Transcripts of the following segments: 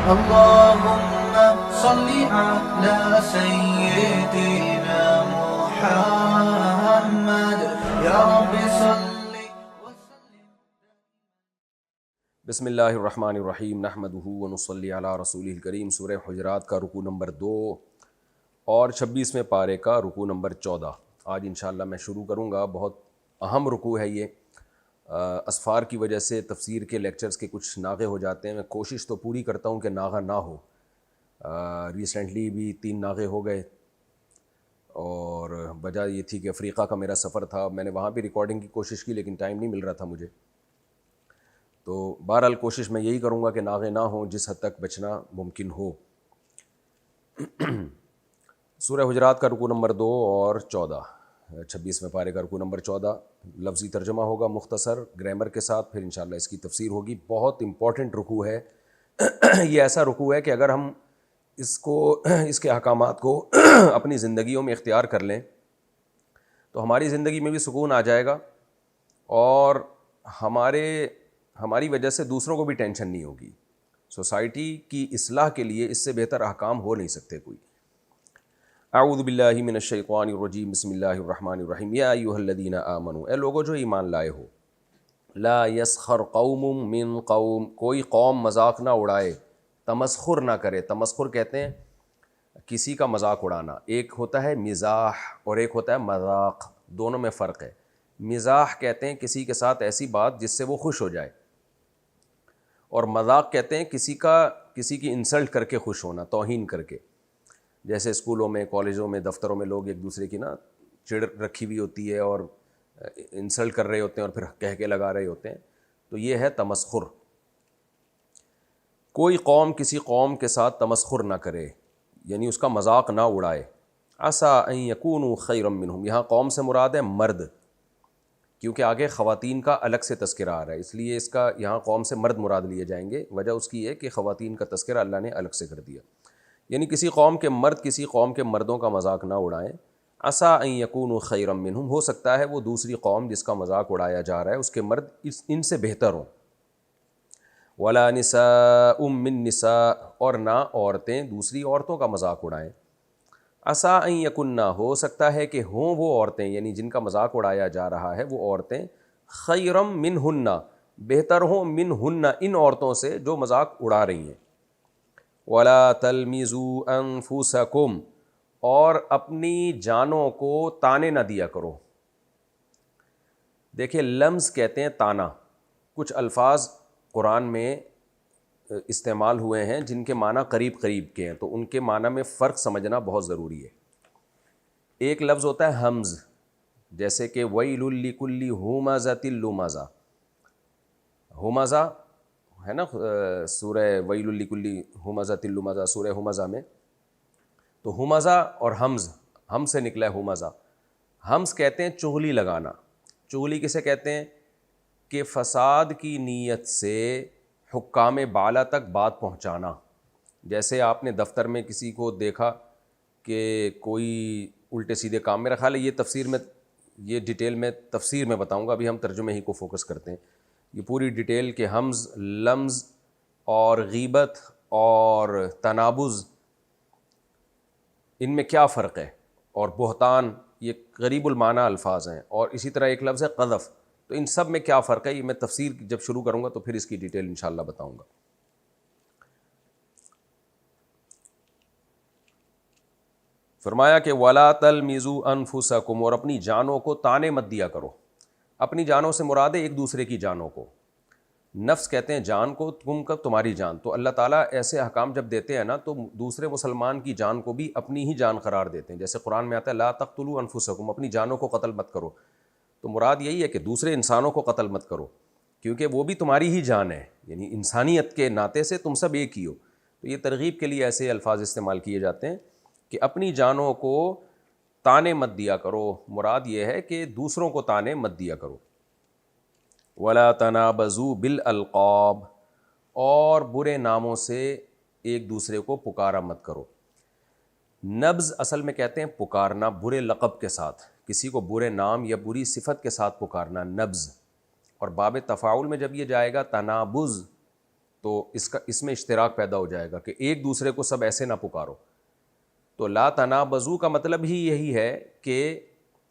اللهم صل على سيدنا محمد یا رب صل وسلم. بسم اللہ الرحمن الرحیم نحمدہ ونصلی علی رسولہ الکریم. سورہ حجرات کا رکوع نمبر 2 اور 26ویں پارے کا رکوع نمبر 14 آج انشاءاللہ میں شروع کروں گا. بہت اہم رکوع ہے یہ. اسفار کی وجہ سے تفسیر کے لیکچرز کے کچھ ناغے ہو جاتے ہیں. میں کوشش تو پوری کرتا ہوں کہ ناغہ نہ ہو. ریسنٹلی بھی 3 ناغے ہو گئے اور وجہ یہ تھی کہ افریقہ کا میرا سفر تھا. میں نے وہاں بھی ریکارڈنگ کی کوشش کی لیکن ٹائم نہیں مل رہا تھا مجھے. تو بہرحال کوشش میں یہی کروں گا کہ ناغے نہ ہوں جس حد تک بچنا ممکن ہو. سورہ حجرات کا رکوع نمبر 2 اور 14 26ویں پارے کا رکوع نمبر 14. لفظی ترجمہ ہوگا مختصر گرامر کے ساتھ, پھر انشاءاللہ اس کی تفسیر ہوگی. بہت امپورٹنٹ رکوع ہے. یہ ایسا رکوع ہے کہ اگر ہم اس کے احکامات کو اپنی زندگیوں میں اختیار کر لیں تو ہماری زندگی میں بھی سکون آ جائے گا اور ہماری وجہ سے دوسروں کو بھی ٹینشن نہیں ہوگی. سوسائٹی کی اصلاح کے لیے اس سے بہتر احکام ہو نہیں سکتے کوئی. اعوذ باللہ من الشیطان الرجیم. بسم اللہ الرحمن الرحیم. یا ایھا الذین آمنوا, اے لوگو جو ایمان لائے ہو. لا یسخر قوم من قوم, کوئی قوم مذاق نہ اڑائے, تمسخر نہ کرے. تمسخر کہتے ہیں کسی کا مذاق اڑانا. ایک ہوتا ہے مزاح اور ایک ہوتا ہے مذاق, دونوں میں فرق ہے. مزاح کہتے ہیں کسی کے ساتھ ایسی بات جس سے وہ خوش ہو جائے, اور مذاق کہتے ہیں کسی کی انسلٹ کر کے خوش ہونا, توہین کر کے. جیسے اسکولوں میں, کالجوں میں, دفتروں میں لوگ ایک دوسرے کی چڑ رکھی ہوئی ہوتی ہے اور انسلٹ کر رہے ہوتے ہیں اور پھر کہہ کے لگا رہے ہوتے ہیں, تو یہ ہے تمسخر. کوئی قوم کسی قوم کے ساتھ تمسخر نہ کرے, یعنی اس کا مذاق نہ اڑائے. عسیٰ ان یکونوا خیرا منہم, یہاں قوم سے مراد ہے مرد, کیونکہ آگے خواتین کا الگ سے تذکرہ آ رہا ہے, اس لیے اس کا یہاں قوم سے مرد مراد لیے جائیں گے. وجہ اس کی ہے کہ خواتین کا تذکرہ اللہ نے الگ سے کر دیا. یعنی کسی قوم کے مرد کسی قوم کے مردوں کا مذاق نہ اڑائیں. عسیٰ ان یکونوا خیرا منہم, ہو سکتا ہے وہ دوسری قوم جس کا مذاق اڑایا جا رہا ہے اس کے مرد ان سے بہتر ہوں. ولا نساء من نساء, اور نہ عورتیں دوسری عورتوں کا مذاق اڑائیں. عسیٰ ان یکن, ہو سکتا ہے کہ ہوں وہ عورتیں, یعنی جن کا مذاق اڑایا جا رہا ہے وہ عورتیں, خیرا منہن, بہتر ہوں, منہن, ان عورتوں سے جو مذاق اڑا رہی ہیں. ولا تلمزوا انفسکم, اور اپنی جانوں کو تانے نہ دیا کرو. دیکھیں لمز کہتے ہیں تانا. کچھ الفاظ قرآن میں استعمال ہوئے ہیں جن کے معنی قریب قریب کے ہیں, تو ان کے معنی میں فرق سمجھنا بہت ضروری ہے. ایک لفظ ہوتا ہے ہمز, جیسے کہ ویل لکل ہمزۃ لمزہ. ہمزہ ہے نا سورہ ویل لکل ہمزۃ لمزہ, سورہ ہمزہ میں. تو ہمزہ اور ہم سے نکلا ہے ہمزہ. ہمز کہتے ہیں چغلی لگانا. چغلی کسے کہتے ہیں کہ فساد کی نیت سے حکام بالا تک بات پہنچانا. جیسے آپ نے دفتر میں کسی کو دیکھا کہ کوئی الٹے سیدھے کام, میرا خیال ہے یہ ڈیٹیل میں تفسیر میں بتاؤں گا, ابھی ہم ترجمے ہی کو فوکس کرتے ہیں. یہ پوری ڈیٹیل کہ ہمز, لمز اور غیبت اور تنابز ان میں کیا فرق ہے, اور بہتان, یہ غریب المعنی الفاظ ہیں. اور اسی طرح ایک لفظ ہے قذف, تو ان سب میں کیا فرق ہے یہ میں تفسیر جب شروع کروں گا تو پھر اس کی ڈیٹیل انشاءاللہ بتاؤں گا. فرمایا کہ ولا تلمزوا انفسکم, اور اپنی جانوں کو تانے مت دیا کرو. اپنی جانوں سے مراد ہے ایک دوسرے کی جانوں کو. نفس کہتے ہیں جان کو, تمہاری جان. تو اللہ تعالیٰ ایسے احکام جب دیتے ہیں نا تو دوسرے مسلمان کی جان کو بھی اپنی ہی جان قرار دیتے ہیں. جیسے قرآن میں آتا ہے لا تقتلوا انفسکم, اپنی جانوں کو قتل مت کرو. تو مراد یہی ہے کہ دوسرے انسانوں کو قتل مت کرو, کیونکہ وہ بھی تمہاری ہی جان ہے, یعنی انسانیت کے ناطے سے تم سب ایک ہی ہو. تو یہ ترغیب کے لیے ایسے الفاظ استعمال کیے جاتے ہیں کہ اپنی جانوں کو تانے مت دیا کرو. مراد یہ ہے کہ دوسروں کو تانے مت دیا کرو. ولا تنابزوا بالالقاب, اور برے ناموں سے ایک دوسرے کو پکارا مت کرو. نبز اصل میں کہتے ہیں پکارنا برے لقب کے ساتھ, کسی کو برے نام یا بری صفت کے ساتھ پکارنا, نبز. اور باب تفاعل میں جب یہ جائے گا تنابز, تو اس میں اشتراک پیدا ہو جائے گا کہ ایک دوسرے کو سب ایسے نہ پکارو. تو لا تنابزوا کا مطلب ہی یہی ہے کہ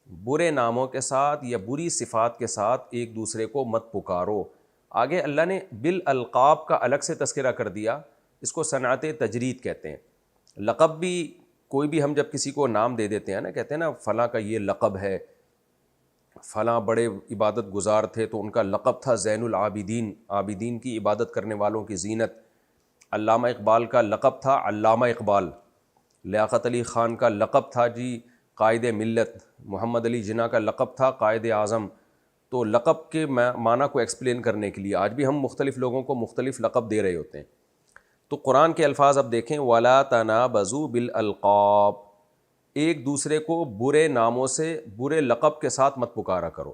برے ناموں کے ساتھ یا بری صفات کے ساتھ ایک دوسرے کو مت پکارو. آگے اللہ نے بالالقاب کا الگ سے تذکرہ کر دیا. اس کو صنعت تجرید کہتے ہیں. لقب بھی کوئی بھی ہم جب کسی کو نام دے دیتے ہیں نا, کہتے ہیں نا فلاں کا یہ لقب ہے, فلاں بڑے عبادت گزار تھے تو ان کا لقب تھا زین العابدین, عابدین کی عبادت کرنے والوں کی زینت. علامہ اقبال کا لقب تھا علامہ اقبال. لیاقت علی خان کا لقب تھا جی قائد ملت. محمد علی جناح کا لقب تھا قائد اعظم. تو لقب کے معنی کو ایکسپلین کرنے کے لیے آج بھی ہم مختلف لوگوں کو مختلف لقب دے رہے ہوتے ہیں. تو قرآن کے الفاظ اب دیکھیں, وَلَا تَنَابَزُوا بِالْأَلْقَابِ, ایک دوسرے کو برے ناموں سے برے لقب کے ساتھ مت پکارا کرو.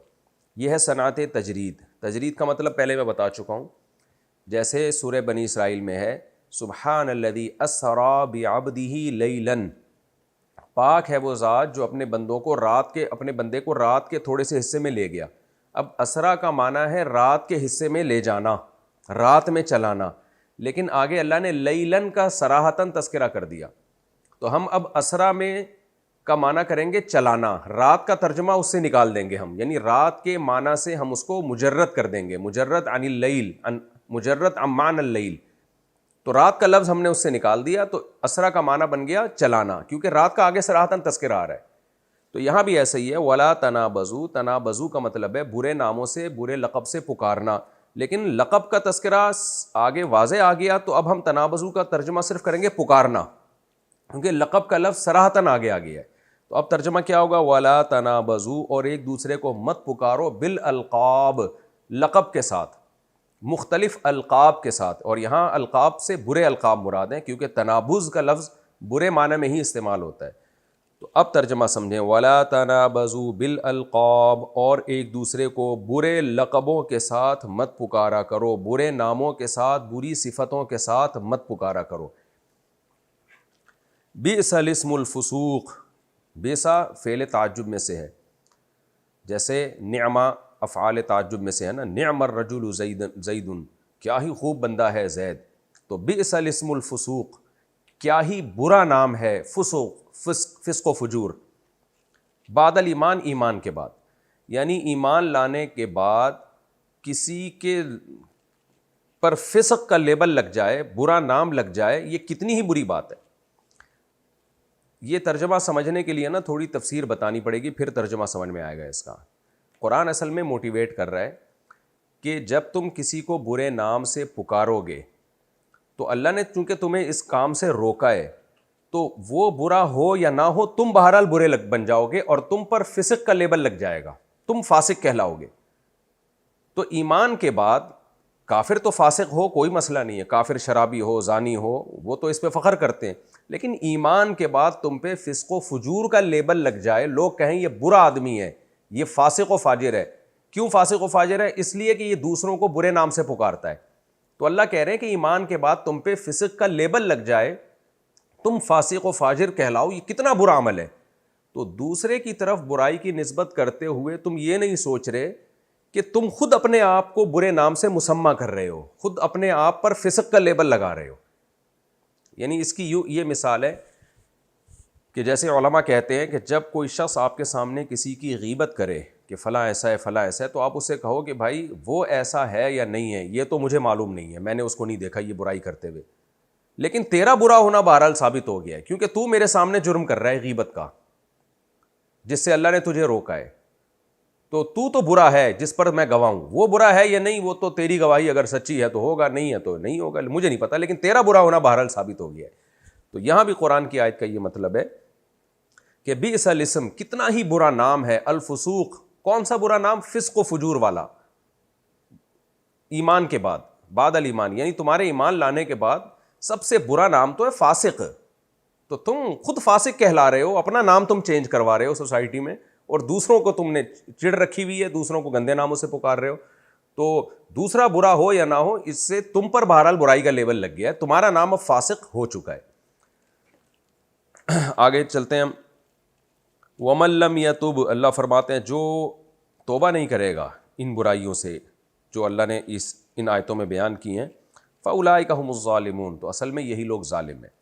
یہ ہے صنعت تجرید. تجرید کا مطلب پہلے میں بتا چکا ہوں. جیسے سورہ بنی اسرائیل میں ہے سبحان الذی اسریٰ بعبدہ لیلاً, پاک ہے وہ ذات جو اپنے بندے کو رات کے تھوڑے سے حصے میں لے گیا. اب اسرا کا معنی ہے رات کے حصے میں لے جانا, رات میں چلانا, لیکن آگے اللہ نے لیلاً کا صراحتاً تذکرہ کر دیا. تو ہم اب اسرا میں کا معنی کریں گے چلانا, رات کا ترجمہ اس سے نکال دیں گے ہم, یعنی رات کے معنی سے ہم اس کو مجرد کر دیں گے, مجرد عن اللیل, مجرد عن معنی اللیل. تو رات کا لفظ ہم نے اس سے نکال دیا, تو اسرا کا معنی بن گیا چلانا, کیونکہ رات کا آگے صراحتاً تذکرہ آ رہا ہے. تو یہاں بھی ایسا ہی ہے, ولا تنابزوا, تنابزوا کا مطلب ہے برے ناموں سے برے لقب سے پکارنا. لیکن لقب کا تذکرہ آگے واضح آ گیا تو اب ہم تنابزوا کا ترجمہ صرف کریں گے پکارنا, کیونکہ لقب کا لفظ صراحتاً آگے آ گیا ہے. تو اب ترجمہ کیا ہوگا, ولا تنابزوا, اور ایک دوسرے کو مت پکارو, بالالقاب, لقب کے ساتھ, مختلف القاب کے ساتھ. اور یہاں القاب سے برے القاب مراد ہیں, کیونکہ تنابز کا لفظ برے معنی میں ہی استعمال ہوتا ہے. تو اب ترجمہ سمجھیں, ولا تنابزوا بالالقاب, اور ایک دوسرے کو برے لقبوں کے ساتھ مت پکارا کرو, برے ناموں کے ساتھ بری صفتوں کے ساتھ مت پکارا کرو. بئس الاسم الفسوق, بیسا فعل تعجب میں سے ہے, جیسے نعمہ افعال تعجب میں سے ہے نا, نعم الرجل زید, کیا ہی خوب بندہ ہے زید. تو بئس الاسم الفسوق, کیا ہی برا نام ہے فسوق, فسق و فجور. بعد الایمان, ایمان کے بعد, یعنی ایمان لانے کے بعد کسی کے پر فسق کا لیبل لگ جائے, برا نام لگ جائے, یہ کتنی ہی بری بات ہے. یہ ترجمہ سمجھنے کے لیے نا تھوڑی تفسیر بتانی پڑے گی, پھر ترجمہ سمجھ میں آئے گا اس کا. قرآن اصل میں موٹیویٹ کر رہا ہے کہ جب تم کسی کو برے نام سے پکارو گے تو اللہ نے چونکہ تمہیں اس کام سے روکا ہے, تو وہ برا ہو یا نہ ہو تم بہرحال برے بن جاؤ گے, اور تم پر فسق کا لیبل لگ جائے گا, تم فاسق کہلاؤ گے. تو ایمان کے بعد کافر تو فاسق ہو کوئی مسئلہ نہیں ہے, کافر شرابی ہو, زانی ہو, وہ تو اس پہ فخر کرتے ہیں, لیکن ایمان کے بعد تم پہ فسق و فجور کا لیبل لگ جائے, لوگ کہیں یہ برا آدمی ہے, یہ فاسق و فاجر ہے. کیوں فاسق و فاجر ہے؟ اس لیے کہ یہ دوسروں کو برے نام سے پکارتا ہے. تو اللہ کہہ رہے ہیں کہ ایمان کے بعد تم پہ فسق کا لیبل لگ جائے, تم فاسق و فاجر کہلاؤ, یہ کتنا برا عمل ہے. تو دوسرے کی طرف برائی کی نسبت کرتے ہوئے تم یہ نہیں سوچ رہے کہ تم خود اپنے آپ کو برے نام سے مسمى کر رہے ہو, خود اپنے آپ پر فسق کا لیبل لگا رہے ہو. یعنی اس کی یہ مثال ہے کہ جیسے علماء کہتے ہیں کہ جب کوئی شخص آپ کے سامنے کسی کی غیبت کرے کہ فلاں ایسا ہے فلاں ایسا ہے, تو آپ اس سے کہو کہ بھائی وہ ایسا ہے یا نہیں ہے یہ تو مجھے معلوم نہیں ہے, میں نے اس کو نہیں دیکھا یہ برائی کرتے ہوئے, لیکن تیرا برا ہونا بہرحال ثابت ہو گیا ہے, کیونکہ تو میرے سامنے جرم کر رہا ہے غیبت کا, جس سے اللہ نے تجھے روکا ہے. تو برا ہے جس پر میں گواہ ہوں, وہ برا ہے یا نہیں وہ تو تیری گواہی اگر سچی ہے تو ہوگا, نہیں ہے تو نہیں ہوگا, مجھے نہیں پتا, لیکن تیرا برا ہونا بہرحال ثابت ہو گیا ہے. تو یہاں بھی قرآن کی آیت کا یہ مطلب ہے کہ بئس الاسم, کتنا ہی برا نام ہے, الفسوق, کون سا برا نام؟ فسق و فجور والا. ایمان کے بعد, بعد الایمان, یعنی تمہارے ایمان لانے کے بعد سب سے برا نام تو ہے فاسق. تو تم خود فاسق کہلا رہے ہو, اپنا نام تم چینج کروا رہے ہو سوسائٹی میں, اور دوسروں کو تم نے چڑ رکھی ہوئی ہے, دوسروں کو گندے ناموں سے پکار رہے ہو. تو دوسرا برا ہو یا نہ ہو, اس سے تم پر بہرحال برائی کا لیبل لگ گیا ہے, تمہارا نام اب فاسق ہو چکا ہے. آگے چلتے ہیں ہم. وَمَن لَّمْ يَتُبْ, اللہ فرماتے ہیں جو توبہ نہیں کرے گا ان برائیوں سے جو اللہ نے ان آیتوں میں بیان کی ہیں, فاولئک هم الظالمون، تو اصل میں یہی لوگ ظالم ہیں۔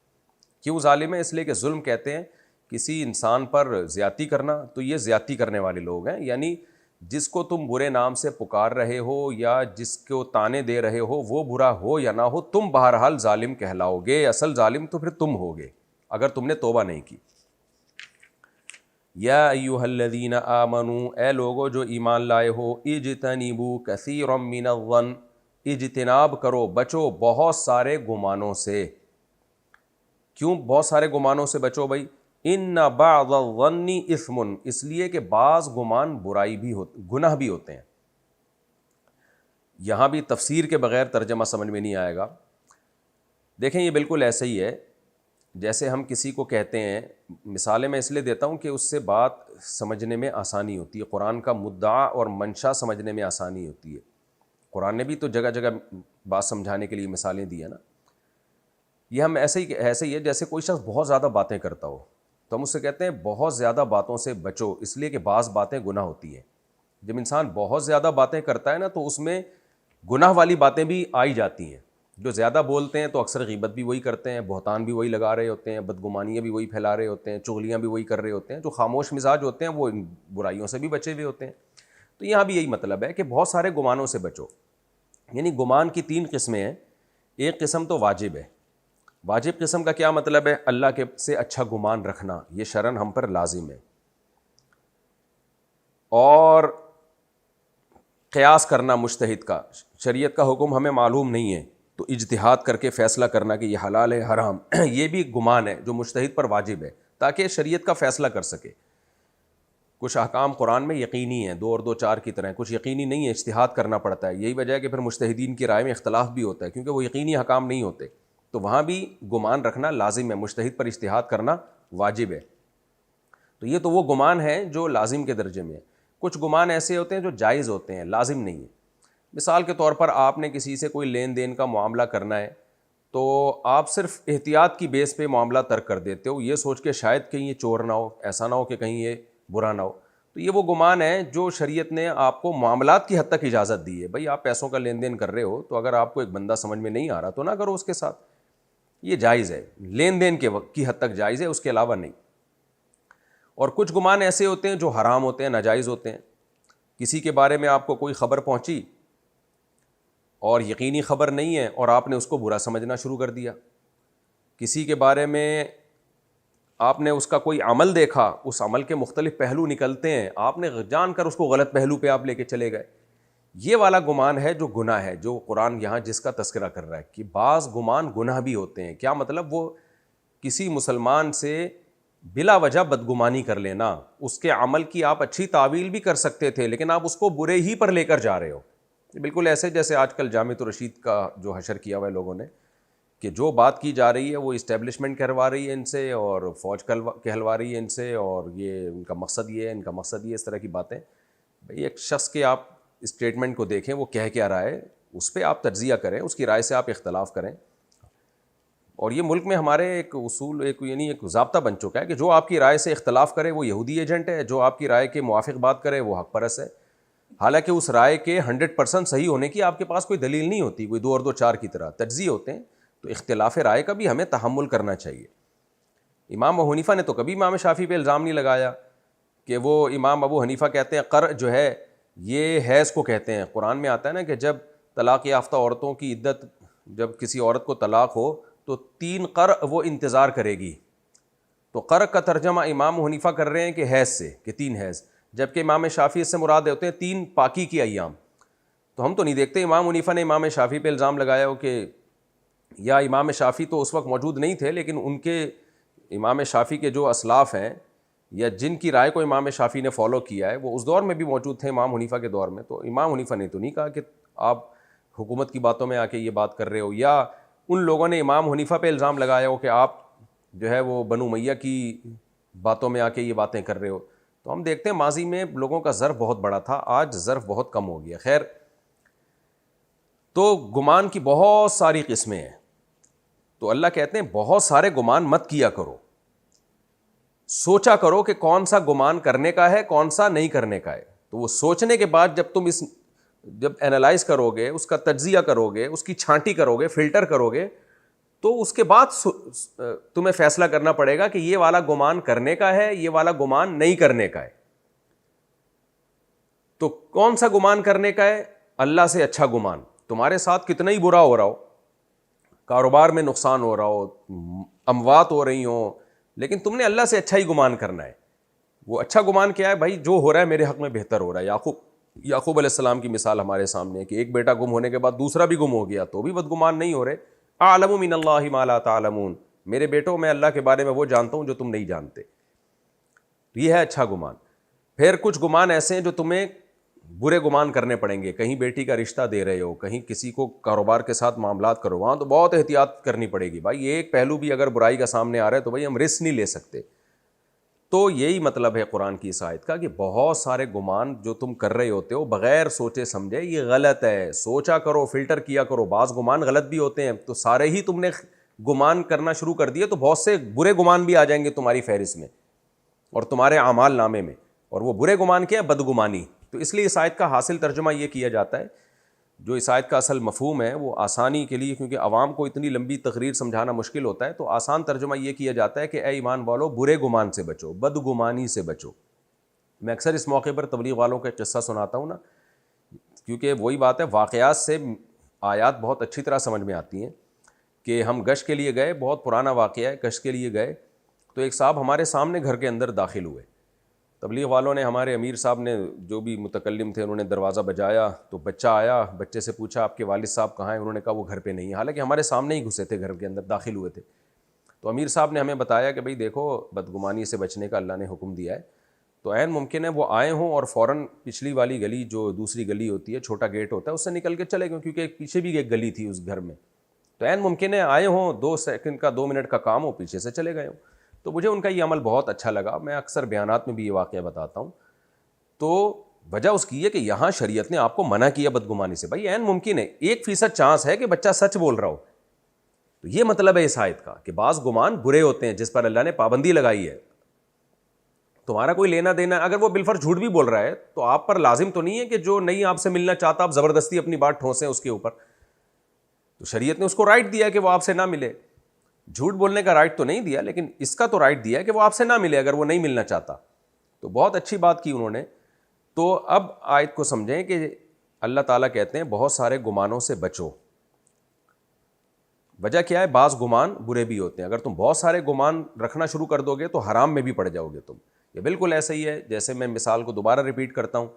کیوں ظالم ہیں؟ اس لیے کہ ظلم کہتے ہیں کسی انسان پر زیادتی کرنا، تو یہ زیادتی کرنے والے لوگ ہیں، یعنی جس کو تم برے نام سے پکار رہے ہو یا جس کو تانے دے رہے ہو وہ برا ہو یا نہ ہو، تم بہرحال ظالم کہلاؤ گے، اصل ظالم تو پھر تم ہوگے اگر تم نے توبہ نہیں کی۔ یا ایھا الذین آمنوا، اے لوگو جو ایمان لائے ہو، اجتنبوا کثیرا من الظن، اجتناب کرو، بچو بہت سارے گمانوں سے۔ کیوں بہت سارے گمانوں سے بچو بھائی؟ ان بعض الظن اثم، اس لیے کہ بعض گمان برائی بھی گناہ بھی ہوتے ہیں۔ یہاں بھی تفسیر کے بغیر ترجمہ سمجھ میں نہیں آئے گا۔ دیکھیں یہ بالکل ایسے ہی ہے جیسے ہم کسی کو کہتے ہیں، مثالیں میں اس لیے دیتا ہوں کہ اس سے بات سمجھنے میں آسانی ہوتی ہے، قرآن کا مدعا اور منشا سمجھنے میں آسانی ہوتی ہے۔ قرآن نے بھی تو جگہ جگہ بات سمجھانے کے لیے مثالیں دی ہیں نا۔ یہ ہم ایسے ہی ہے جیسے کوئی شخص بہت زیادہ باتیں کرتا ہو تو ہم اس سے کہتے ہیں بہت زیادہ باتوں سے بچو، اس لیے کہ بعض باتیں گناہ ہوتی ہیں۔ جب انسان بہت زیادہ باتیں کرتا ہے نا تو اس میں گناہ والی باتیں بھی آئی جاتی ہیں۔ جو زیادہ بولتے ہیں تو اکثر غیبت بھی وہی کرتے ہیں، بہتان بھی وہی لگا رہے ہوتے ہیں، بدگمانیاں بھی وہی پھیلا رہے ہوتے ہیں، چغلیاں بھی وہی کر رہے ہوتے ہیں۔ جو خاموش مزاج ہوتے ہیں وہ ان برائیوں سے بھی بچے ہوئے ہوتے ہیں۔ تو یہاں بھی یہی مطلب ہے کہ بہت سارے گمانوں سے بچو، یعنی گمان کی 3 قسمیں ہیں۔ ایک قسم تو واجب ہے۔ واجب قسم کا کیا مطلب ہے؟ اللہ کے سے اچھا گمان رکھنا، یہ شرعاً ہم پر لازم ہے۔ اور قیاس کرنا مجتہد کا، شریعت کا حکم ہمیں معلوم نہیں ہے تو اجتہاد کر کے فیصلہ کرنا کہ یہ حلال ہے حرام، یہ بھی گمان ہے جو مجتہد پر واجب ہے تاکہ شریعت کا فیصلہ کر سکے۔ کچھ احکام قرآن میں یقینی ہیں، 2 اور 2 4 کی طرح، کچھ یقینی نہیں ہے، اجتہاد کرنا پڑتا ہے۔ یہی وجہ ہے کہ پھر مجتہدین کی رائے میں اختلاف بھی ہوتا ہے کیونکہ وہ یقینی احکام نہیں ہوتے، تو وہاں بھی گمان رکھنا لازم ہے، مجتہد پر اجتہاد کرنا واجب ہے۔ تو یہ تو وہ گمان ہے جو لازم کے درجے میں ہے۔ کچھ گمان ایسے ہوتے ہیں جو جائز ہوتے ہیں، لازم نہیں ہے۔ مثال کے طور پر آپ نے کسی سے کوئی لین دین کا معاملہ کرنا ہے تو آپ صرف احتیاط کی بیس پہ معاملہ ترک کر دیتے ہو، یہ سوچ کے شاید کہیں یہ چور نہ ہو، ایسا نہ ہو کہ کہیں یہ برا نہ ہو۔ تو یہ وہ گمان ہے جو شریعت نے آپ کو معاملات کی حد تک اجازت دی ہے۔ بھئی آپ پیسوں کا لین دین کر رہے ہو تو اگر آپ کو ایک بندہ سمجھ میں نہیں آ رہا تو نہ کرو اس کے ساتھ، یہ جائز ہے، لین دین کے وقت کی حد تک جائز ہے، اس کے علاوہ نہیں۔ اور کچھ گمان ایسے ہوتے ہیں جو حرام ہوتے ہیں، ناجائز ہوتے ہیں۔ کسی کے بارے میں آپ کو کوئی خبر پہنچی اور یقینی خبر نہیں ہے اور آپ نے اس کو برا سمجھنا شروع کر دیا۔ کسی کے بارے میں آپ نے اس کا کوئی عمل دیکھا، اس عمل کے مختلف پہلو نکلتے ہیں، آپ نے جان کر اس کو غلط پہلو پہ آپ لے کے چلے گئے۔ یہ والا گمان ہے جو گناہ ہے، جو قرآن یہاں جس کا تذکرہ کر رہا ہے کہ بعض گمان گناہ بھی ہوتے ہیں۔ کیا مطلب؟ وہ کسی مسلمان سے بلا وجہ بدگمانی کر لینا، اس کے عمل کی آپ اچھی تعویل بھی کر سکتے تھے لیکن آپ اس کو برے ہی پر لے کر جا رہے ہو۔ بالکل ایسے جیسے آج کل جامعۃ الرشید کا جو حشر کیا ہوا ہے لوگوں نے کہ جو بات کی جا رہی ہے وہ اسٹیبلشمنٹ کروا رہی ہے ان سے اور فوج کہلوا رہی ہے ان سے، اور یہ ان کا مقصد یہ ہے، ان کا مقصد یہ، اس طرح کی باتیں۔ بھئی ایک شخص کے آپ اسٹیٹمنٹ کو دیکھیں وہ کہہ کیا رہا ہے، اس پہ آپ تجزیہ کریں، اس کی رائے سے آپ اختلاف کریں۔ اور یہ ملک میں ہمارے ایک اصول، یعنی ایک ضابطہ بن چکا ہے کہ جو آپ کی رائے سے اختلاف کرے وہ یہودی ایجنٹ ہے، جو آپ کی رائے کے موافق بات کرے وہ حق پرست ہے، حالانکہ اس رائے کے 100% صحیح ہونے کی آپ کے پاس کوئی دلیل نہیں ہوتی، کوئی 2 اور 2 4 کی طرح تجزیے ہوتے ہیں۔ تو اختلاف رائے کا بھی ہمیں تحمل کرنا چاہیے۔ امام ابو حنیفہ نے تو کبھی امام شافعی پہ الزام نہیں لگایا کہ وہ امام ابو حنیفہ کہتے ہیں قر جو ہے یہ حیض کو کہتے ہیں۔ قرآن میں آتا ہے نا کہ جب طلاق یافتہ عورتوں کی عدت، جب کسی عورت کو طلاق ہو تو 3 قر وہ انتظار کرے گی، تو قر کا ترجمہ امام حنیفہ کر رہے ہیں کہ حیض سے، کہ 3 حیض، جبکہ امام شافعی اس سے مراد ہوتے ہیں 3 پاکی کی ایام۔ تو ہم تو نہیں دیکھتے امام حنیفہ نے امام شافعی پہ الزام لگایا ہو کہ، یا امام شافعی تو اس وقت موجود نہیں تھے لیکن ان کے امام شافعی کے جو اسلاف ہیں یا جن کی رائے کو امام شافعی نے فالو کیا ہے وہ اس دور میں بھی موجود تھے، امام حنیفہ کے دور میں۔ تو امام حنیفہ نے تو نہیں کہا کہ آپ حکومت کی باتوں میں آ کے یہ بات کر رہے ہو، یا ان لوگوں نے امام حنیفہ پہ الزام لگایا ہو کہ آپ جو ہے وہ بنو امیہ کی باتوں میں آ کے یہ باتیں کر رہے ہو۔ تو ہم دیکھتے ہیں ماضی میں لوگوں کا ظرف بہت بڑا تھا، آج ظرف بہت کم ہو گیا۔ خیر، تو گمان کی بہت ساری قسمیں ہیں، تو اللہ کہتے ہیں بہت سارے گمان مت کیا کرو، سوچا کرو کہ کون سا گمان کرنے کا ہے کون سا نہیں کرنے کا ہے۔ تو وہ سوچنے کے بعد جب تم اس جب انالائز کرو گے, اس کا تجزیہ کرو گے, اس کی چھانٹی کرو گے, فلٹر کرو گے, تو اس کے بعد تمہیں فیصلہ کرنا پڑے گا کہ یہ والا گمان کرنے کا ہے, یہ والا گمان نہیں کرنے کا ہے. تو کون سا گمان کرنے کا ہے؟ اللہ سے اچھا گمان. تمہارے ساتھ کتنا ہی برا ہو رہا ہو, کاروبار میں نقصان ہو رہا ہو, اموات ہو رہی ہوں, لیکن تم نے اللہ سے اچھا ہی گمان کرنا ہے. وہ اچھا گمان کیا ہے بھائی؟ جو ہو رہا ہے میرے حق میں بہتر ہو رہا ہے. یعقوب علیہ السلام کی مثال ہمارے سامنے ہے کہ ایک بیٹا گم ہونے کے بعد دوسرا بھی گم ہو گیا تو بھی بدگمان نہیں ہو رہے. اعلم من اللہ ما لا تعلمون, میرے بیٹوں میں اللہ کے بارے میں وہ جانتا ہوں جو تم نہیں جانتے. تو یہ ہے اچھا گمان. پھر کچھ گمان ایسے ہیں جو تمہیں برے گمان کرنے پڑیں گے. کہیں بیٹی کا رشتہ دے رہے ہو, کہیں کسی کو کاروبار کے ساتھ معاملات کرو, وہاں تو بہت احتیاط کرنی پڑے گی بھائی. ایک پہلو بھی اگر برائی کا سامنے آ رہا ہے تو بھائی ہم رسک نہیں لے سکتے. تو یہی مطلب ہے قرآن کی اس آیت کا کہ بہت سارے گمان جو تم کر رہے ہوتے ہو بغیر سوچے سمجھے, یہ غلط ہے. سوچا کرو, فلٹر کیا کرو. بعض گمان غلط بھی ہوتے ہیں, تو سارے ہی تم نے گمان کرنا شروع کر دیے تو بہت سے برے گمان بھی آ جائیں گے تمہاری فہرست میں اور تمہارے اعمال نامے میں. اور وہ برے گمان کیا ہے؟ بدگمانی. تو اس لیے اس آیت کا حاصل ترجمہ یہ کیا جاتا ہے, جو اس آیت کا اصل مفہوم ہے وہ آسانی کے لیے, کیونکہ عوام کو اتنی لمبی تقریر سمجھانا مشکل ہوتا ہے, تو آسان ترجمہ یہ کیا جاتا ہے کہ اے ایمان والو, برے گمان سے بچو, بدگمانی سے بچو. میں اکثر اس موقع پر تبلیغ والوں کا قصہ سناتا ہوں نا, کیونکہ وہی بات ہے, واقعات سے آیات بہت اچھی طرح سمجھ میں آتی ہیں. کہ ہم گشت کے لیے گئے, بہت پرانا واقعہ ہے, گشت کے لیے گئے تو ایک صاحب ہمارے سامنے گھر کے اندر داخل ہوئے. تبلیغ والوں نے, ہمارے امیر صاحب نے, جو بھی متکلم تھے, انہوں نے دروازہ بجایا تو بچہ آیا. بچے سے پوچھا آپ کے والد صاحب کہاں ہیں؟ انہوں نے کہا وہ گھر پہ نہیں ہیں, حالانکہ ہمارے سامنے ہی گھسے تھے, گھر کے اندر داخل ہوئے تھے. تو امیر صاحب نے ہمیں بتایا کہ بھئی دیکھو, بدگمانی سے بچنے کا اللہ نے حکم دیا ہے, تو عین ممکن ہے وہ آئے ہوں اور فوراً پچھلی والی گلی, جو دوسری گلی ہوتی ہے, چھوٹا گیٹ ہوتا ہے, اس سے نکل کے چلے گئے, کیونکہ پیچھے بھی ایک گلی تھی اس گھر میں. تو عین ممکن ہے آئے ہوں, 2 سیکنڈ کا 2 منٹ کا کام ہو, پیچھے سے چلے گئے ہوں. تو مجھے ان کا یہ عمل بہت اچھا لگا. میں اکثر بیانات میں بھی یہ واقعہ بتاتا ہوں. تو وجہ اس کی ہے کہ یہاں شریعت نے آپ کو منع کیا بدگمانی سے. بھائی عین ممکن ہے 1% چانس ہے کہ بچہ سچ بول رہا ہو. تو یہ مطلب ہے اس آیت کا کہ بعض گمان برے ہوتے ہیں جس پر اللہ نے پابندی لگائی ہے. تمہارا کوئی لینا دینا, اگر وہ بالفرض جھوٹ بھی بول رہا ہے تو آپ پر لازم تو نہیں ہے کہ جو نہیں آپ سے ملنا چاہتا آپ زبردستی اپنی بات ٹھونسیں اس کے اوپر. تو شریعت نے اس کو رائٹ دیا کہ وہ آپ سے نہ ملے. جھوٹ بولنے کا رائٹ تو نہیں دیا, لیکن اس کا تو رائٹ دیا کہ وہ آپ سے نہ ملے اگر وہ نہیں ملنا چاہتا. تو بہت اچھی بات کی انہوں نے. تو اب آیت کو سمجھیں کہ اللہ تعالیٰ کہتے ہیں بہت سارے گمانوں سے بچو. وجہ کیا ہے؟ بعض گمان برے بھی ہوتے ہیں. اگر تم بہت سارے گمان رکھنا شروع کر دو گے تو حرام میں بھی پڑ جاؤ گے تم. یہ بالکل ایسا ہی ہے جیسے میں مثال کو دوبارہ ریپیٹ کرتا ہوں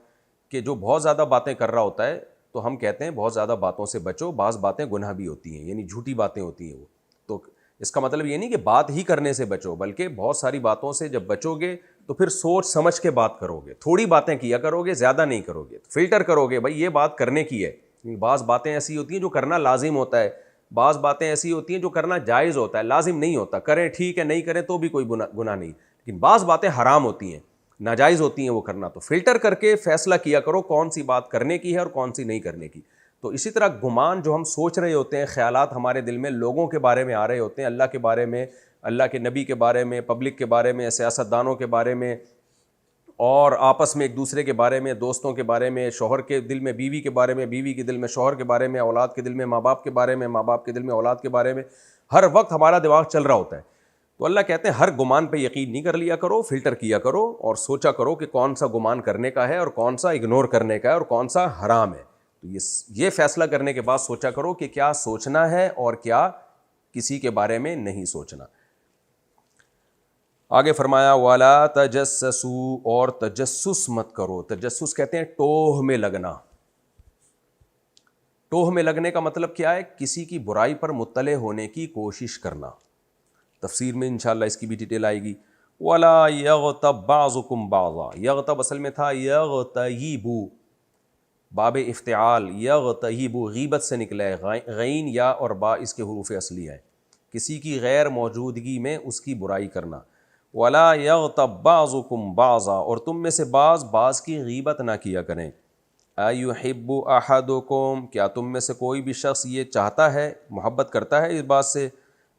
کہ جو بہت زیادہ باتیں کر رہا ہوتا ہے تو ہم کہتے ہیں بہت زیادہ باتوں سے بچو. بعض باتیں گناہ بھی ہوتی ہیں, یعنی جھوٹی باتیں ہوتی ہیں وہ. تو اس کا مطلب یہ نہیں کہ بات ہی کرنے سے بچو, بلکہ بہت ساری باتوں سے جب بچو گے تو پھر سوچ سمجھ کے بات کرو گے. تھوڑی باتیں کیا کرو گے, زیادہ نہیں کرو گے. فلٹر کرو گے بھائی یہ بات کرنے کی ہے. بعض باتیں ایسی ہوتی ہیں جو کرنا لازم ہوتا ہے, بعض باتیں ایسی ہوتی ہیں جو کرنا جائز ہوتا ہے, لازم نہیں ہوتا. کریں ٹھیک ہے, نہیں کریں تو بھی کوئی گناہ نہیں. لیکن بعض باتیں حرام ہوتی ہیں, ناجائز ہوتی ہیں وہ کرنا. تو فلٹر کر کے فیصلہ کیا کرو کون سی بات کرنے کی ہے اور کون سی نہیں کرنے کی. تو اسی طرح گمان جو ہم سوچ رہے ہوتے ہیں, خیالات ہمارے دل میں لوگوں کے بارے میں آ رہے ہوتے ہیں, اللہ کے بارے میں, اللہ کے نبی کے بارے میں, پبلک کے بارے میں, سیاستدانوں کے بارے میں, اور آپس میں ایک دوسرے کے بارے میں, دوستوں کے بارے میں, شوہر کے دل میں بیوی کے بارے میں, بیوی کے دل میں شوہر کے بارے میں, اولاد کے دل میں ماں باپ کے بارے میں, ماں باپ کے دل میں اولاد کے بارے میں, ہر وقت ہمارا دماغ چل رہا ہوتا ہے. تو اللہ کہتے ہیں ہر گمان پہ یقین نہیں کر لیا کرو, فلٹر کیا کرو اور سوچا کرو کہ کون سا گمان کرنے کا ہے اور کون سا اگنور کرنے کا ہے اور کون سا حرام ہے. تو یہ فیصلہ کرنے کے بعد سوچا کرو کہ کیا سوچنا ہے اور کیا کسی کے بارے میں نہیں سوچنا. آگے فرمایا وَلَا تَجَسَّسُوا, اور تجسس مت کرو. تجسس کہتے ہیں ٹوہ میں لگنا. ٹوہ میں لگنے کا مطلب کیا ہے؟ کسی کی برائی پر مطلع ہونے کی کوشش کرنا. تفسیر میں انشاءاللہ اس کی بھی ڈیٹیل آئے گی. وَلَا يَغْتَبْ بَعْضُكُمْ بَعْضًا, یغتب اصل میں تھا یغتیب, باب افتعال, یغتیب غیبت سے نکلا ہے, غین یا اور با اس کے حروف اصلی ہیں. کسی کی غیر موجودگی میں اس کی برائی کرنا. وَلَا يَغْتَبْ بَعْضُكُمْ بَعْضًا, اور تم میں سے بعض کی غیبت نہ کیا کریں. أَيُحِبُّ أَحَدُكُمْ, کیا تم میں سے کوئی بھی شخص یہ چاہتا ہے, محبت کرتا ہے اس بات سے,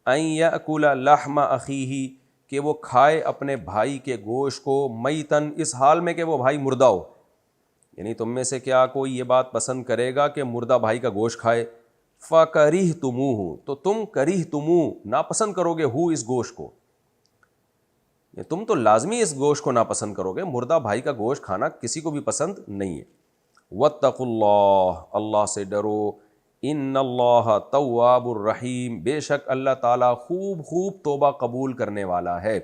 أَن يَأْكُلَ لَحْمَ أَخِيهِ, کہ وہ کھائے اپنے بھائی کے گوشت کو, میتن, اس حال میں کہ وہ بھائی مردہ ہو. یعنی تم میں سے کیا کوئی یہ بات پسند کرے گا کہ مردہ بھائی کا گوشت کھائے؟ فَكَرِهْتُمُوهُ، تو تم کریہتموہ ناپسند کرو گے ہو اس گوشت کو، تم تو لازمی اس گوشت کو ناپسند کرو گے، مردہ بھائی کا گوشت کھانا کسی کو بھی پسند نہیں ہے۔ وَاتَّقُوا اللَّهَ، اللہ سے ڈرو، ان اللہ تواب الرحیم، بے شک اللہ تعالیٰ خوب خوب توبہ قبول کرنے والا ہے۔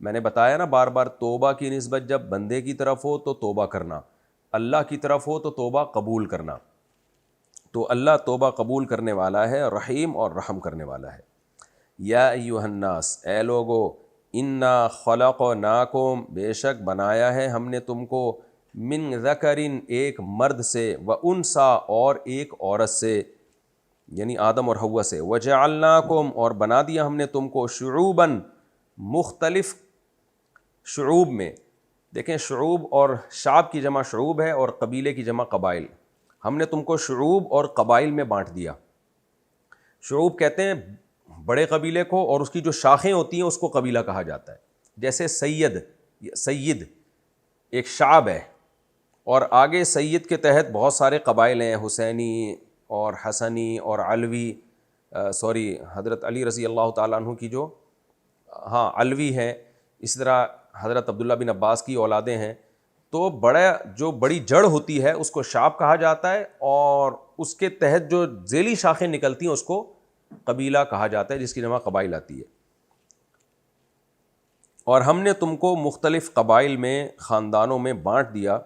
میں نے بتایا نا بار بار، توبہ کی نسبت جب بندے کی طرف ہو تو توبہ کرنا، اللہ کی طرف ہو تو توبہ قبول کرنا، تو اللہ توبہ قبول کرنے والا ہے، رحیم اور رحم کرنے والا ہے۔ یا ایھا الناس، اے لوگو، انا خلقناکم، بے شک بنایا ہے ہم نے تم کو، من ذکرن، ایک مرد سے، و انثیٰ، اور ایک عورت سے، یعنی آدم اور حوا سے، وجعلناکم، اور بنا دیا ہم نے تم کو، شعوباً، مختلف شعوب میں، دیکھیں شعوب اور شعب کی جمع شعوب ہے اور قبیلے کی جمع قبائل، ہم نے تم کو شعوب اور قبائل میں بانٹ دیا۔ شعوب کہتے ہیں بڑے قبیلے کو، اور اس کی جو شاخیں ہوتی ہیں اس کو قبیلہ کہا جاتا ہے۔ جیسے سید ایک شعب ہے، اور آگے سید کے تحت بہت سارے قبائل ہیں، حسینی اور حسنی اور علوی، حضرت علی رضی اللہ تعالیٰ عنہ کی جو علوی ہیں، اس طرح حضرت عبداللہ بن عباس کی اولادیں ہیں، تو جو بڑی جڑ ہوتی ہے اس کو شعب کہا جاتا ہے، اور اس کے تحت جو ذیلی شاخیں نکلتی ہیں اس کو قبیلہ کہا جاتا ہے، جس کی جمع قبائل آتی ہے۔ اور ہم نے تم کو مختلف قبائل میں، خاندانوں میں بانٹ دیا،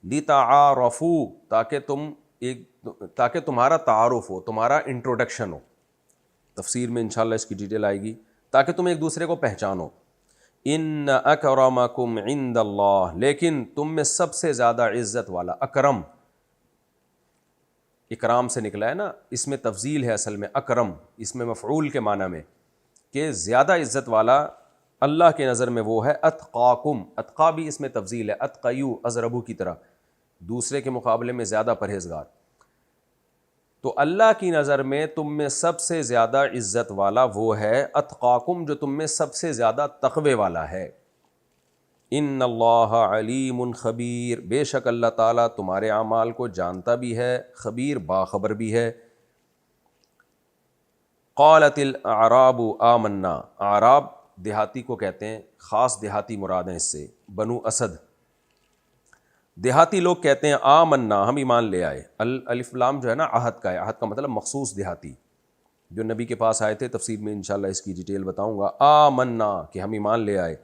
لِتَعَارَفُوا، تاکہ تمہارا تعارف ہو، تمہارا انٹروڈکشن ہو، تفسیر میں انشاءاللہ اس کی ڈیٹیل آئے گی، تاکہ تم ایک دوسرے کو پہچانو۔ ان اکرمکم عند اللہ، لیکن تم میں سب سے زیادہ عزت والا، اکرم اکرام سے نکلا ہے نا، اس میں تفضیل ہے اصل میں، اکرم اس میں مفعول کے معنی میں، کہ زیادہ عزت والا اللہ کے نظر میں وہ ہے، اتقاکم، اتقا بھی اس میں تفضیل ہے، اتقیو، ازربو کی طرح، دوسرے کے مقابلے میں زیادہ پرہیزگار۔ تو اللہ کی نظر میں تم میں سب سے زیادہ عزت والا وہ ہے، اتقاکم، جو تم میں سب سے زیادہ تقوی والا ہے۔ ان اللہ علیم خبیر، بے شک اللہ تعالیٰ تمہارے اعمال کو جانتا بھی ہے، خبیر، باخبر بھی ہے۔ قالت الاعراب آمنا، اعراب دیہاتی کو کہتے ہیں، خاص دیہاتی مراد ہیں اس سے، بنو اسد، دیہاتی لوگ کہتے ہیں آمنا، ہم ایمان لے آئے۔ الف لام جو ہے نا عہد کا ہے، عہد کا مطلب مخصوص دیہاتی، جو نبی کے پاس آئے تھے، تفسیر میں انشاءاللہ اس کی ڈیٹیل بتاؤں گا۔ آمنا، کہ ہم ایمان لے آئے،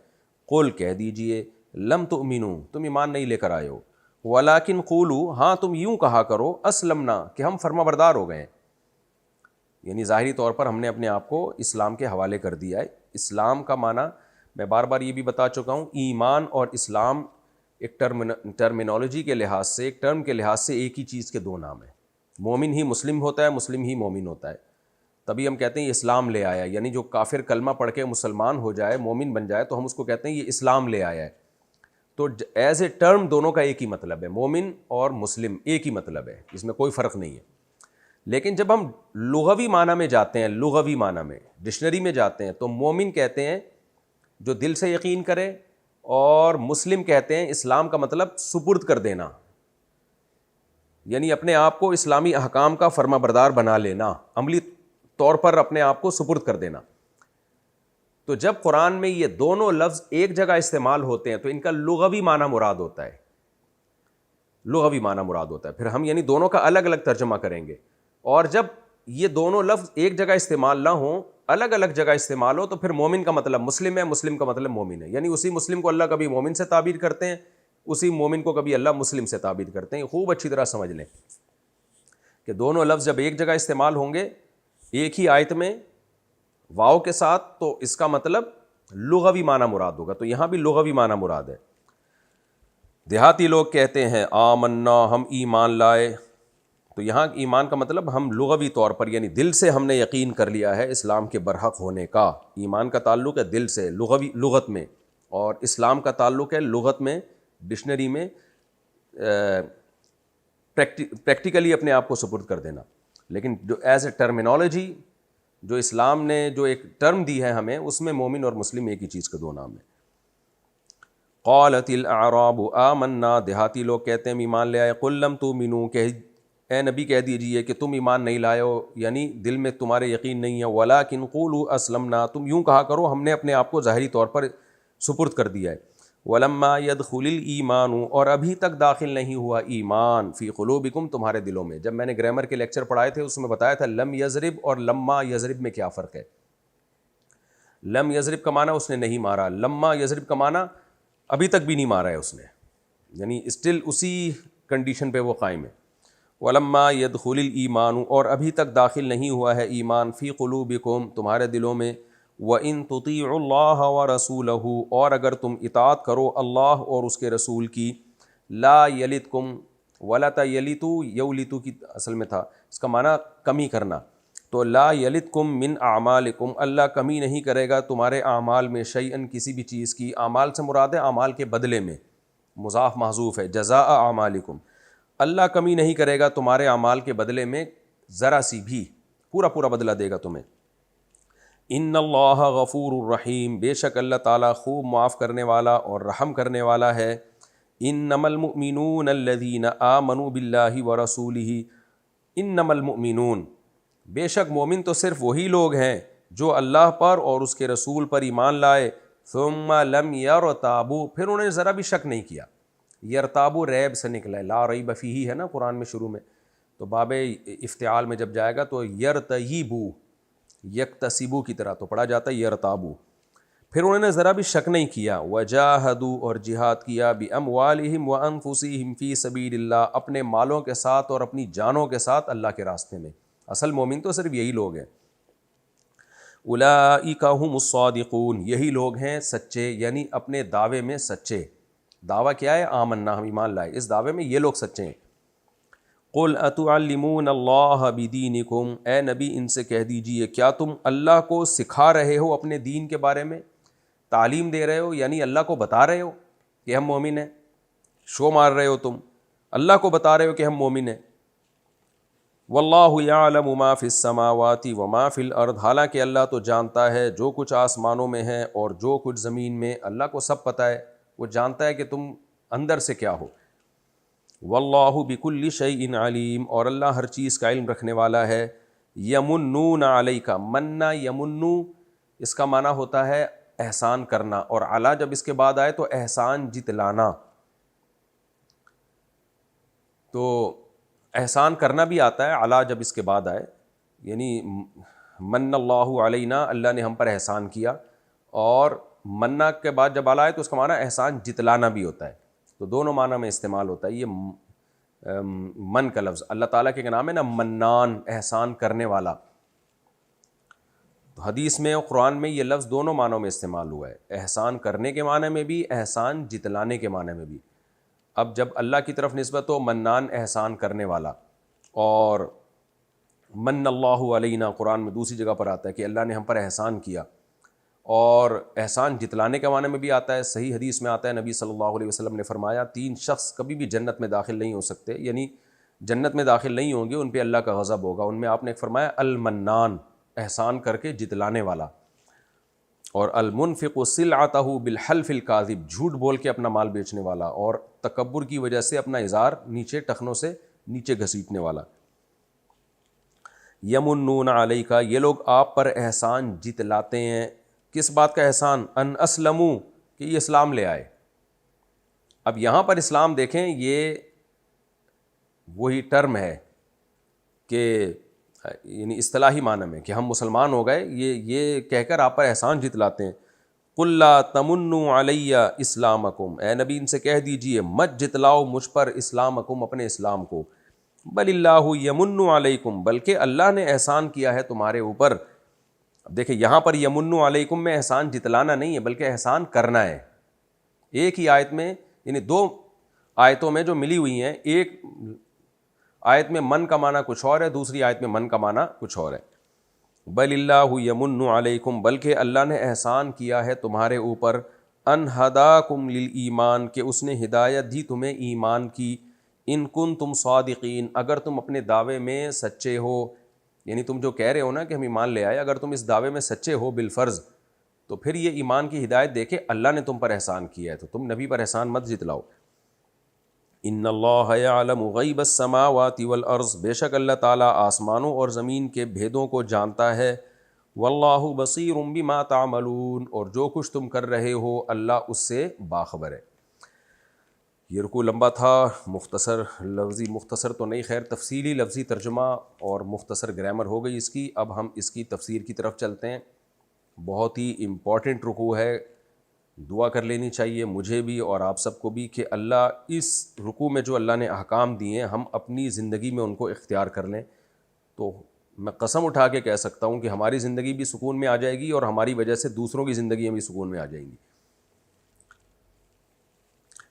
قل، کہہ دیجئے، لم تؤمنوا، تم ایمان نہیں لے کر آئے ہو، ولکن قولوا، ہاں تم یوں کہا کرو، اسلمنا، کہ ہم فرما بردار ہو گئے ہیں، یعنی ظاہری طور پر ہم نے اپنے آپ کو اسلام کے حوالے کر دیا ہے۔ اسلام کا معنی میں بار بار یہ بھی بتا چکا ہوں، ایمان اور اسلام ایک ٹرمینالوجی کے لحاظ سے، ایک ٹرم کے لحاظ سے ایک ہی چیز کے دو نام ہیں۔ مومن ہی مسلم ہوتا ہے، مسلم ہی مومن ہوتا ہے، تبھی ہم کہتے ہیں یہ اسلام لے آیا، یعنی جو کافر کلمہ پڑھ کے مسلمان ہو جائے، مومن بن جائے، تو ہم اس کو کہتے ہیں یہ اسلام لے آیا ہے۔ تو ایز اے ٹرم دونوں کا ایک ہی مطلب ہے، مومن اور مسلم ایک ہی مطلب ہے، اس میں کوئی فرق نہیں ہے۔ لیکن جب ہم لغوی معنی میں جاتے ہیں، لغوی معنی میں ڈکشنری میں جاتے ہیں، تو مومن کہتے ہیں جو دل سے یقین کرے، اور مسلم کہتے ہیں اسلام کا مطلب سپرد کر دینا، یعنی اپنے آپ کو اسلامی احکام کا فرما بردار بنا لینا، عملی طور پر اپنے آپ کو سپرد کر دینا۔ تو جب قرآن میں یہ دونوں لفظ ایک جگہ استعمال ہوتے ہیں تو ان کا لغوی معنی مراد ہوتا ہے، لغوی معنی مراد ہوتا ہے، پھر ہم یعنی دونوں کا الگ الگ ترجمہ کریں گے۔ اور جب یہ دونوں لفظ ایک جگہ استعمال نہ ہوں، الگ الگ جگہ استعمال ہو، تو پھر مومن کا مطلب مسلم ہے، مسلم کا مطلب مومن ہے، یعنی اسی مسلم کو اللہ کبھی مومن سے تعبیر کرتے ہیں، اسی مومن کو کبھی اللہ مسلم سے تعبیر کرتے ہیں۔ خوب اچھی طرح سمجھ لیں کہ دونوں لفظ جب ایک جگہ استعمال ہوں گے ایک ہی آیت میں واو کے ساتھ، تو اس کا مطلب لغوی معنی مراد ہوگا، تو یہاں بھی لغوی معنی مراد ہے۔ دیہاتی لوگ کہتے ہیں آمنا، ہم ایمان لائے، تو یہاں ایمان کا مطلب ہم لغوی طور پر، یعنی دل سے ہم نے یقین کر لیا ہے اسلام کے برحق ہونے کا۔ ایمان کا تعلق ہے دل سے، لغت میں، اور اسلام کا تعلق ہے لغت میں، ڈکشنری میں پریکٹیکلی اپنے آپ کو سپرد کر دینا۔ لیکن جو ایز اے ٹرمینالوجی جو اسلام نے جو ایک ٹرم دی ہے ہمیں، اس میں مومن اور مسلم ایک ہی چیز کے دو نام ہیں۔ قالت الاعراب آمنا، دیہاتی لوگ کہتے ہیں ہم ایمان لے آئے، قل لم تؤمنوا، کہ اے نبی کہہ دیجئے کہ تم ایمان نہیں لائے ہو، یعنی دل میں تمہارے یقین نہیں ہے، ولکن قولوا اسلمنا، تم یوں کہا کرو ہم نے اپنے آپ کو ظاہری طور پر سپرد کر دیا ہے، ولما يدخل الایمان، اور ابھی تک داخل نہیں ہوا ایمان، فی قلوبکم، تمہارے دلوں میں۔ جب میں نے گرامر کے لیکچر پڑھائے تھے اس میں بتایا تھا لم یضرب اور لما یضرب میں کیا فرق ہے۔ لم یضرب کا معنی اس نے نہیں مارا، لما یضرب کا معنی ابھی تک بھی نہیں مارا ہے اس نے، یعنی اسٹل اسی کنڈیشن پہ وہ قائم ہے۔ ولما يدخل الایمان، اور ابھی تک داخل نہیں ہوا ہے ایمان، فی قلوبکم، تمہارے دلوں میں، وَإِن تُطِيعُوا اللَّهَ وَرَسُولَهُ، اور اگر تم اطاعت کرو اللہ اور اس کے رسول کی، لا یلتکم، ولت یلتو، یولتو کی اصل میں تھا، اس کا معنی کمی کرنا، تو لا یلتکم من اعمالکم، اللہ کمی نہیں کرے گا تمہارے اعمال میں، شیئن، کسی بھی چیز کی، اعمال سے مراد ہے اعمال کے بدلے میں، مضاف محذوف ہے، جزاء اعمالکم، اللہ کمی نہیں کرے گا تمہارے اعمال کے بدلے میں ذرا سی بھی، پورا پورا بدلہ دے گا تمہیں۔ ان اللہ غفور الرحیم، بے شک اللہ تعالیٰ خوب معاف کرنے والا اور رحم کرنے والا ہے۔ انما المؤمنون الذین آمنوا باللہ ورسولہ، انما المؤمنون، بے شک مومن تو صرف وہی لوگ ہیں جو اللہ پر اور اس کے رسول پر ایمان لائے، ثم لم یرتابوا، پھر انہوں نے ذرا بھی شک نہیں کیا۔ یرتابو ریب سے نکلا ہے، لا ریب فیہ ہے نا قرآن میں شروع میں، تو باب افتعال میں جب جائے گا تو یرتیبو، یکتسبو کی طرح تو پڑھا جاتا ہے یرتابو، پھر انہوں نے ذرا بھی شک نہیں کیا، وجاہدوا، اور جہاد کیا، باموالہم وانفسہم فی سبیل اللہ، اپنے مالوں کے ساتھ اور اپنی جانوں کے ساتھ اللہ کے راستے میں۔ اصل مومن تو صرف یہی لوگ ہیں۔ اولئک ھم الصادقون، یہی لوگ ہیں سچے، یعنی اپنے دعوے میں سچے۔ دعویٰ کیا ہے؟ آمنا، ہم ایمان لائے، اس دعوے میں یہ لوگ سچے ہیں۔ قل اتعلمون اللہ بدینکم، اے نبی ان سے کہہ دیجئے کیا تم اللہ کو سکھا رہے ہو اپنے دین کے بارے میں، تعلیم دے رہے ہو، یعنی اللہ کو بتا رہے ہو کہ ہم مومن ہیں، شو مار رہے ہو تم، اللہ کو بتا رہے ہو کہ ہم مومن ہیں۔ واللہ یعلم ما فی السماوات وما فی الارض، حالانکہ اللہ تو جانتا ہے جو کچھ آسمانوں میں ہے اور جو کچھ زمین میں، اللہ کو سب پتہ ہے، وہ جانتا ہے کہ تم اندر سے کیا ہو۔ واللہ بکل شیء علیم، اور اللہ ہر چیز کا علم رکھنے والا ہے۔ یمنون علیک، منا یمنو، اس کا معنی ہوتا ہے احسان کرنا، اور علی جب اس کے بعد آئے تو احسان جتلانا، تو احسان کرنا بھی آتا ہے علی جب اس کے بعد آئے، یعنی من اللہ علینا، اللہ نے ہم پر احسان کیا، اور منا کے بعد جب علی آئے تو اس کا معنی احسان جتلانا بھی ہوتا ہے، تو دونوں معنی میں استعمال ہوتا ہے۔ یہ من کا لفظ اللہ تعالیٰ کے نام ہے نا، منان، احسان کرنے والا، تو حدیث میں اور قرآن میں یہ لفظ دونوں معنوں میں استعمال ہوا ہے، احسان کرنے کے معنی میں بھی، احسان جتلانے کے معنی میں بھی۔ اب جب اللہ کی طرف نسبت ہو، منان احسان کرنے والا، اور من اللہ علینا قرآن میں دوسری جگہ پر آتا ہے کہ اللہ نے ہم پر احسان کیا، اور احسان جتلانے کے معنی میں بھی آتا ہے۔ صحیح حدیث میں آتا ہے نبی صلی اللہ علیہ وسلم نے فرمایا 3 شخص کبھی بھی جنت میں داخل نہیں ہو سکتے، یعنی جنت میں داخل نہیں ہوں گے، ان پہ اللہ کا غضب ہوگا۔ ان میں آپ نے فرمایا المنان، احسان کر کے جتلانے والا، اور المنفق سلعتہ بالحلف الکاذب، جھوٹ بول کے اپنا مال بیچنے والا، اور تکبر کی وجہ سے اپنا ازار نیچے ٹخنوں سے نیچے گھسیٹنے والا۔ یمنون علیک، یہ لوگ آپ پر احسان جتلاتے ہیں، کس بات کا احسان؟ ان اسلموا، کہ یہ اسلام لے آئے۔ اب یہاں پر اسلام دیکھیں، یہ وہی ٹرم ہے کہ یعنی اصطلاحی معنی میں کہ ہم مسلمان ہو گئے، یہ کہہ کر آپ پر احسان جتلاتے ہیں۔ قل لا تمنوا علی اسلامکم، اے نبی ان سے کہہ دیجئے مت جتلاؤ مجھ پر اسلامکم، اپنے اسلام کو، بل اللہ یمن علیکم، بلکہ اللہ نے احسان کیا ہے تمہارے اوپر۔ اب دیکھیں یہاں پر یمن علیکم میں احسان جتلانا نہیں ہے بلکہ احسان کرنا ہے۔ ایک ہی آیت میں، یعنی 2 آیتوں میں جو ملی ہوئی ہیں، ایک آیت میں من کا معنی کچھ اور ہے، دوسری آیت میں من کا معنی کچھ اور ہے۔ بل اللہ یمن علیکم، بلکہ اللہ نے احسان کیا ہے تمہارے اوپر، ان ہداکم للایمان، کہ اس نے ہدایت دی تمہیں ایمان کی، ان کنتم صادقین، اگر تم اپنے دعوے میں سچے ہو، یعنی تم جو کہہ رہے ہو نا کہ ہم ایمان لے آئے، اگر تم اس دعوے میں سچے ہو بالفرض، تو پھر یہ ایمان کی ہدایت دے کے اللہ نے تم پر احسان کیا ہے تو تم نبی پر احسان مت جتلاؤ. ان اللہ یعلم غیب السماوات والارض، بے شک اللہ تعالیٰ آسمانوں اور زمین کے بھیدوں کو جانتا ہے. واللہ بصیر بما تعملون، اور جو کچھ تم کر رہے ہو اللہ اس سے باخبر ہے. یہ رکوع لمبا تھا، مختصر لفظی، مختصر تو نہیں، خیر تفصیلی لفظی ترجمہ اور مختصر گرامر ہو گئی اس کی. اب ہم اس کی تفسیر کی طرف چلتے ہیں. بہت ہی امپورٹنٹ رکوع ہے، دعا کر لینی چاہیے مجھے بھی اور آپ سب کو بھی کہ اللہ اس رکوع میں جو اللہ نے احکام دیے ہیں ہم اپنی زندگی میں ان کو اختیار کر لیں. تو میں قسم اٹھا کے کہہ سکتا ہوں کہ ہماری زندگی بھی سکون میں آ جائے گی اور ہماری وجہ سے دوسروں کی زندگیاں بھی سکون میں آ جائیں گی.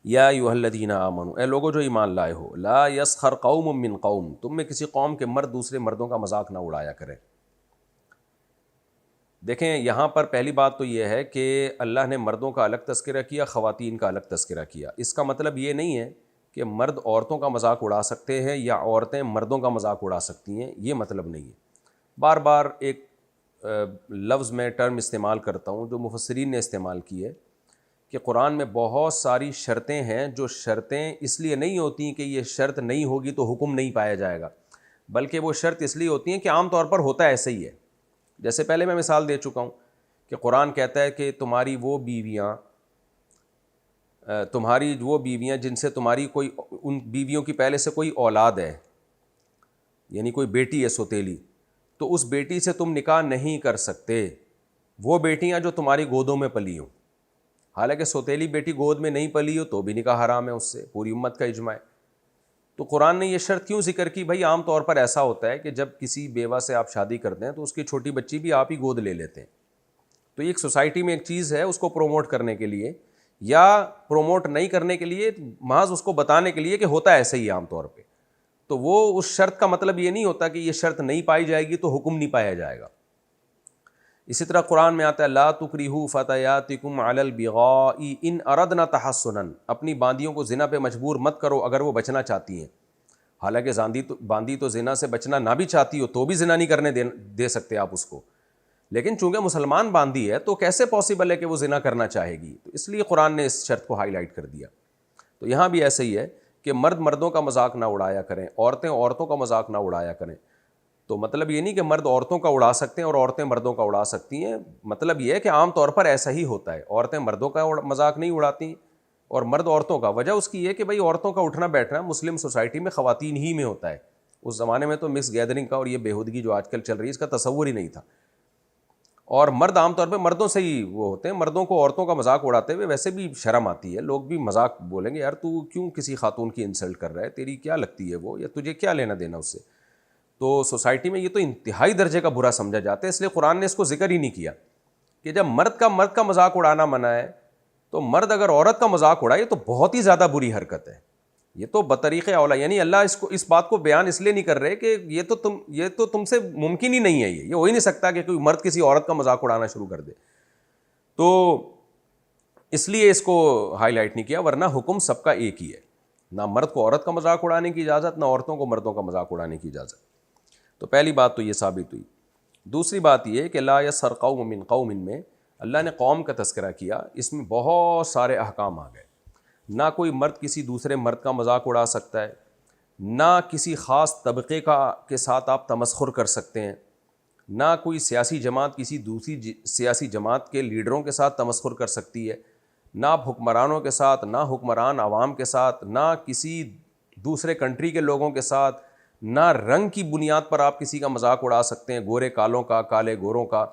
یا ایھا الذین آمنوا، اے لوگوں جو ایمان لائے ہو، لا یسخر قوم من قوم، تم میں کسی قوم کے مرد دوسرے مردوں کا مذاق نہ اڑایا کریں. دیکھیں یہاں پر پہلی بات تو یہ ہے کہ اللہ نے مردوں کا الگ تذکرہ کیا، خواتین کا الگ تذکرہ کیا. اس کا مطلب یہ نہیں ہے کہ مرد عورتوں کا مذاق اڑا سکتے ہیں یا عورتیں مردوں کا مذاق اڑا سکتی ہیں، یہ مطلب نہیں ہے. بار بار ایک لفظ میں ٹرم استعمال کرتا ہوں جو مفسرین نے استعمال کی ہے کہ قرآن میں بہت ساری شرطیں ہیں جو شرطیں اس لیے نہیں ہوتی کہ یہ شرط نہیں ہوگی تو حکم نہیں پایا جائے گا، بلکہ وہ شرط اس لیے ہوتی ہیں کہ عام طور پر ہوتا ایسے ہی ہے. جیسے پہلے میں مثال دے چکا ہوں کہ قرآن کہتا ہے کہ تمہاری وہ بیویاں جن سے تمہاری کوئی، ان بیویوں کی پہلے سے کوئی اولاد ہے، یعنی کوئی بیٹی ہے سوتیلی، تو اس بیٹی سے تم نکاح نہیں کر سکتے. وہ بیٹیاں جو تمہاری گودوں میں پلی ہوں، حالانکہ سوتیلی بیٹی گود میں نہیں پلی ہو تو بھی نکاح حرام ہے اس سے، پوری امت کا اجماع ہے. تو قرآن نے یہ شرط کیوں ذکر کی؟ بھائی عام طور پر ایسا ہوتا ہے کہ جب کسی بیوہ سے آپ شادی کرتے ہیں تو اس کی چھوٹی بچی بھی آپ ہی گود لے لیتے ہیں. تو یہ ایک سوسائٹی میں ایک چیز ہے، اس کو پروموٹ کرنے کے لیے یا پروموٹ نہیں کرنے کے لیے، محض اس کو بتانے کے لیے کہ ہوتا ایسے ہی عام طور پہ. تو وہ اس شرط کا مطلب یہ نہیں ہوتا کہ یہ شرط نہیں پائی جائے گی تو حکم نہیں پایا جائے گا. اسی طرح قرآن میں آتا ہے لا تکرہوا فتیاتکم علی البغاء ان اردنا تحصنا، اپنی باندیوں کو زنا پہ مجبور مت کرو اگر وہ بچنا چاہتی ہیں. حالانکہ باندی تو زنا سے بچنا نہ بھی چاہتی ہو تو بھی زنا نہیں کرنے دے سکتے آپ اس کو، لیکن چونکہ مسلمان باندی ہے تو کیسے پاسبل ہے کہ وہ زنا کرنا چاہے گی؟ تو اس لیے قرآن نے اس شرط کو ہائی لائٹ کر دیا. تو یہاں بھی ایسے ہی ہے کہ مرد مردوں کا مذاق نہ اڑایا کریں، عورتیں عورتوں کا مذاق نہ اڑایا کریں. تو مطلب یہ نہیں کہ مرد عورتوں کا اڑا سکتے ہیں اور عورتیں مردوں کا اڑا سکتی ہیں، مطلب یہ ہے کہ عام طور پر ایسا ہی ہوتا ہے. عورتیں مردوں کا مذاق نہیں اڑاتی اور مرد عورتوں کا. وجہ اس کی یہ کہ بھائی عورتوں کا اٹھنا بیٹھنا مسلم سوسائٹی میں خواتین ہی میں ہوتا ہے. اس زمانے میں تو مکس گیدرنگ کا اور یہ بےہودگی جو آج کل چل رہی ہے اس کا تصور ہی نہیں تھا. اور مرد عام طور پہ مردوں سے ہی وہ ہوتے ہیں. مردوں کو عورتوں کا مذاق اڑاتے ہوئے ویسے بھی شرم آتی ہے، لوگ بھی مذاق بولیں گے یار تو کیوں کسی خاتون کی انسلٹ کر رہا ہے، تیری کیا لگتی ہے وہ، یا تجھے کیا لینا دینا اس سے. تو سوسائٹی میں یہ تو انتہائی درجے کا برا سمجھا جاتا ہے، اس لیے قرآن نے اس کو ذکر ہی نہیں کیا کہ جب مرد کا مذاق اڑانا منع ہے تو مرد اگر عورت کا مذاق اڑائے تو بہت ہی زیادہ بری حرکت ہے. یہ تو بطریق اولا، یعنی اللہ اس بات کو بیان اس لیے نہیں کر رہے کہ یہ تو تم سے ممکن ہی نہیں ہے، یہ ہو ہی نہیں سکتا کہ کوئی مرد کسی عورت کا مذاق اڑانا شروع کر دے. تو اس لیے اس کو ہائی لائٹ نہیں کیا، ورنہ حکم سب کا ایک ہی ہے. نہ مرد کو عورت کا مذاق اڑانے کی اجازت، نہ عورتوں کو مردوں کا مذاق اڑانے کی اجازت. تو پہلی بات تو یہ ثابت ہوئی. دوسری بات یہ کہ لا یسخر قوم من قوم میں اللہ نے قوم کا تذکرہ کیا، اس میں بہت سارے احکام آ گئے. نہ کوئی مرد کسی دوسرے مرد کا مذاق اڑا سکتا ہے، نہ کسی خاص طبقے کے ساتھ آپ تمسخر کر سکتے ہیں، نہ کوئی سیاسی جماعت کسی دوسری سیاسی جماعت کے لیڈروں کے ساتھ تمسخر کر سکتی ہے، نہ آپ حکمرانوں کے ساتھ، نہ حکمران عوام کے ساتھ، نہ کسی دوسرے کنٹری کے لوگوں کے ساتھ، نہ رنگ کی بنیاد پر آپ کسی کا مذاق اڑا سکتے ہیں، گورے کالوں کا، کالے گوروں کا،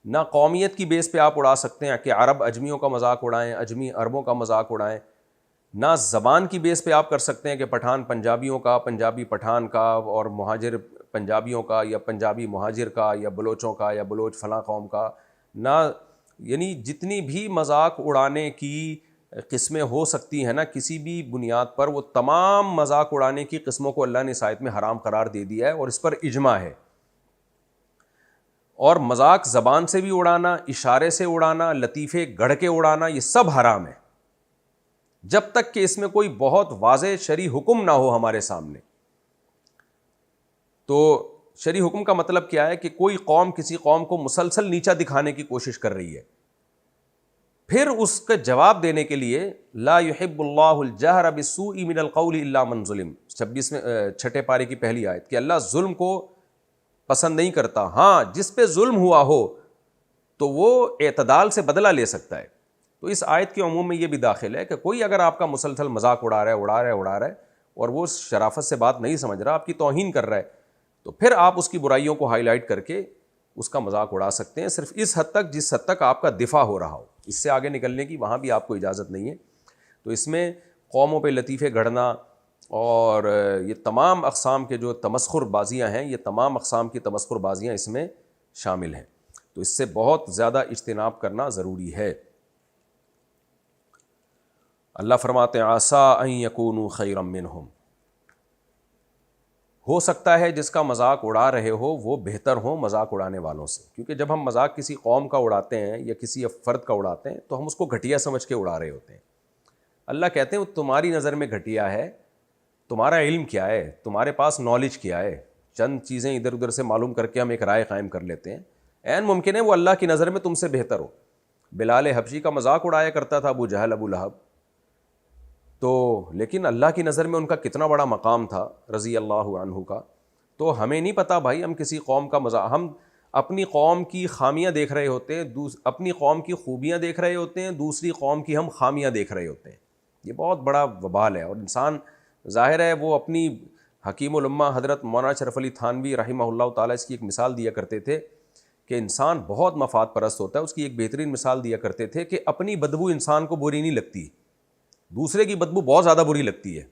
نہ قومیت کی بیس پہ آپ اڑا سکتے ہیں کہ عرب اجمیوں کا مذاق اڑائیں، اجمی عربوں کا مذاق اڑائیں، نہ زبان کی بیس پہ آپ کر سکتے ہیں کہ پٹھان پنجابیوں کا، پنجابی پٹھان کا، اور مہاجر پنجابیوں کا، یا پنجابی مہاجر کا، یا بلوچوں کا، یا بلوچ فلاں قوم کا. نہ یعنی جتنی بھی مذاق اڑانے کی قسمیں ہو سکتی ہیں نا کسی بھی بنیاد پر، وہ تمام مذاق اڑانے کی قسموں کو اللہ نے اس آیت میں حرام قرار دے دیا ہے اور اس پر اجماع ہے. اور مذاق زبان سے بھی اڑانا، اشارے سے اڑانا، لطیفے گڑھ کے اڑانا، یہ سب حرام ہے جب تک کہ اس میں کوئی بہت واضح شرعی حکم نہ ہو ہمارے سامنے. تو شرعی حکم کا مطلب کیا ہے کہ کوئی قوم کسی قوم کو مسلسل نیچا دکھانے کی کوشش کر رہی ہے پھر اس کا جواب دینے کے لیے لا یحب اللہ الجہر بالسوء من القول الا من ظلم، 26 میں 6 پارے کی پہلی آیت کہ اللہ ظلم کو پسند نہیں کرتا، ہاں جس پہ ظلم ہوا ہو تو وہ اعتدال سے بدلہ لے سکتا ہے۔ تو اس آیت کے عموم میں یہ بھی داخل ہے کہ کوئی اگر آپ کا مسلسل مذاق اڑا رہا ہے اور وہ شرافت سے بات نہیں سمجھ رہا، آپ کی توہین کر رہا ہے، تو پھر آپ اس کی برائیوں کو ہائی لائٹ کر کے اس کا مذاق اڑا سکتے ہیں، صرف اس حد تک جس حد تک آپ کا دفاع ہو رہا ہو، اس سے آگے نکلنے کی وہاں بھی آپ کو اجازت نہیں ہے۔ تو اس میں قوموں پہ لطیفے گھڑنا اور یہ تمام اقسام کے جو تمسخر بازیاں ہیں، یہ تمام اقسام کی تمسخر بازیاں اس میں شامل ہیں، تو اس سے بہت زیادہ اجتناب کرنا ضروری ہے۔ اللہ فرماتے ہیں عسیٰ ان یکونوا خیرا منہم، ہو سکتا ہے جس کا مذاق اڑا رہے ہو وہ بہتر ہو مذاق اڑانے والوں سے، کیونکہ جب ہم مذاق کسی قوم کا اڑاتے ہیں یا کسی فرد کا اڑاتے ہیں تو ہم اس کو گھٹیا سمجھ کے اڑا رہے ہوتے ہیں۔ اللہ کہتے ہیں وہ تمہاری نظر میں گھٹیا ہے، تمہارا علم کیا ہے، تمہارے پاس نالج کیا ہے، چند چیزیں ادھر ادھر سے معلوم کر کے ہم ایک رائے قائم کر لیتے ہیں، عین ممکن ہے وہ اللہ کی نظر میں تم سے بہتر ہو۔ بلال حبشی کا مذاق اڑایا کرتا تھا ابو جہل ابو لہب، تو لیکن اللہ کی نظر میں ان کا کتنا بڑا مقام تھا رضی اللہ عنہ کا۔ تو ہمیں نہیں پتہ بھائی، ہم کسی قوم کا مذاق، ہم اپنی قوم کی خامیاں دیکھ رہے ہوتے ہیں، اپنی قوم کی خوبیاں دیکھ رہے ہوتے ہیں، دوسری قوم کی ہم خامیاں دیکھ رہے ہوتے ہیں۔ یہ بہت بڑا وبال ہے، اور انسان ظاہر ہے وہ اپنی حکیم الامہ حضرت مولانا اشرف علی تھانوی رحمہ اللہ تعالیٰ اس کی ایک مثال دیا کرتے تھے کہ انسان بہت مفاد پرست ہوتا ہے۔ اس کی ایک بہترین مثال دیا کرتے تھے کہ اپنی بدبو انسان کو بری نہیں لگتی، دوسرے کی بدبو بہت زیادہ بری لگتی ہے۔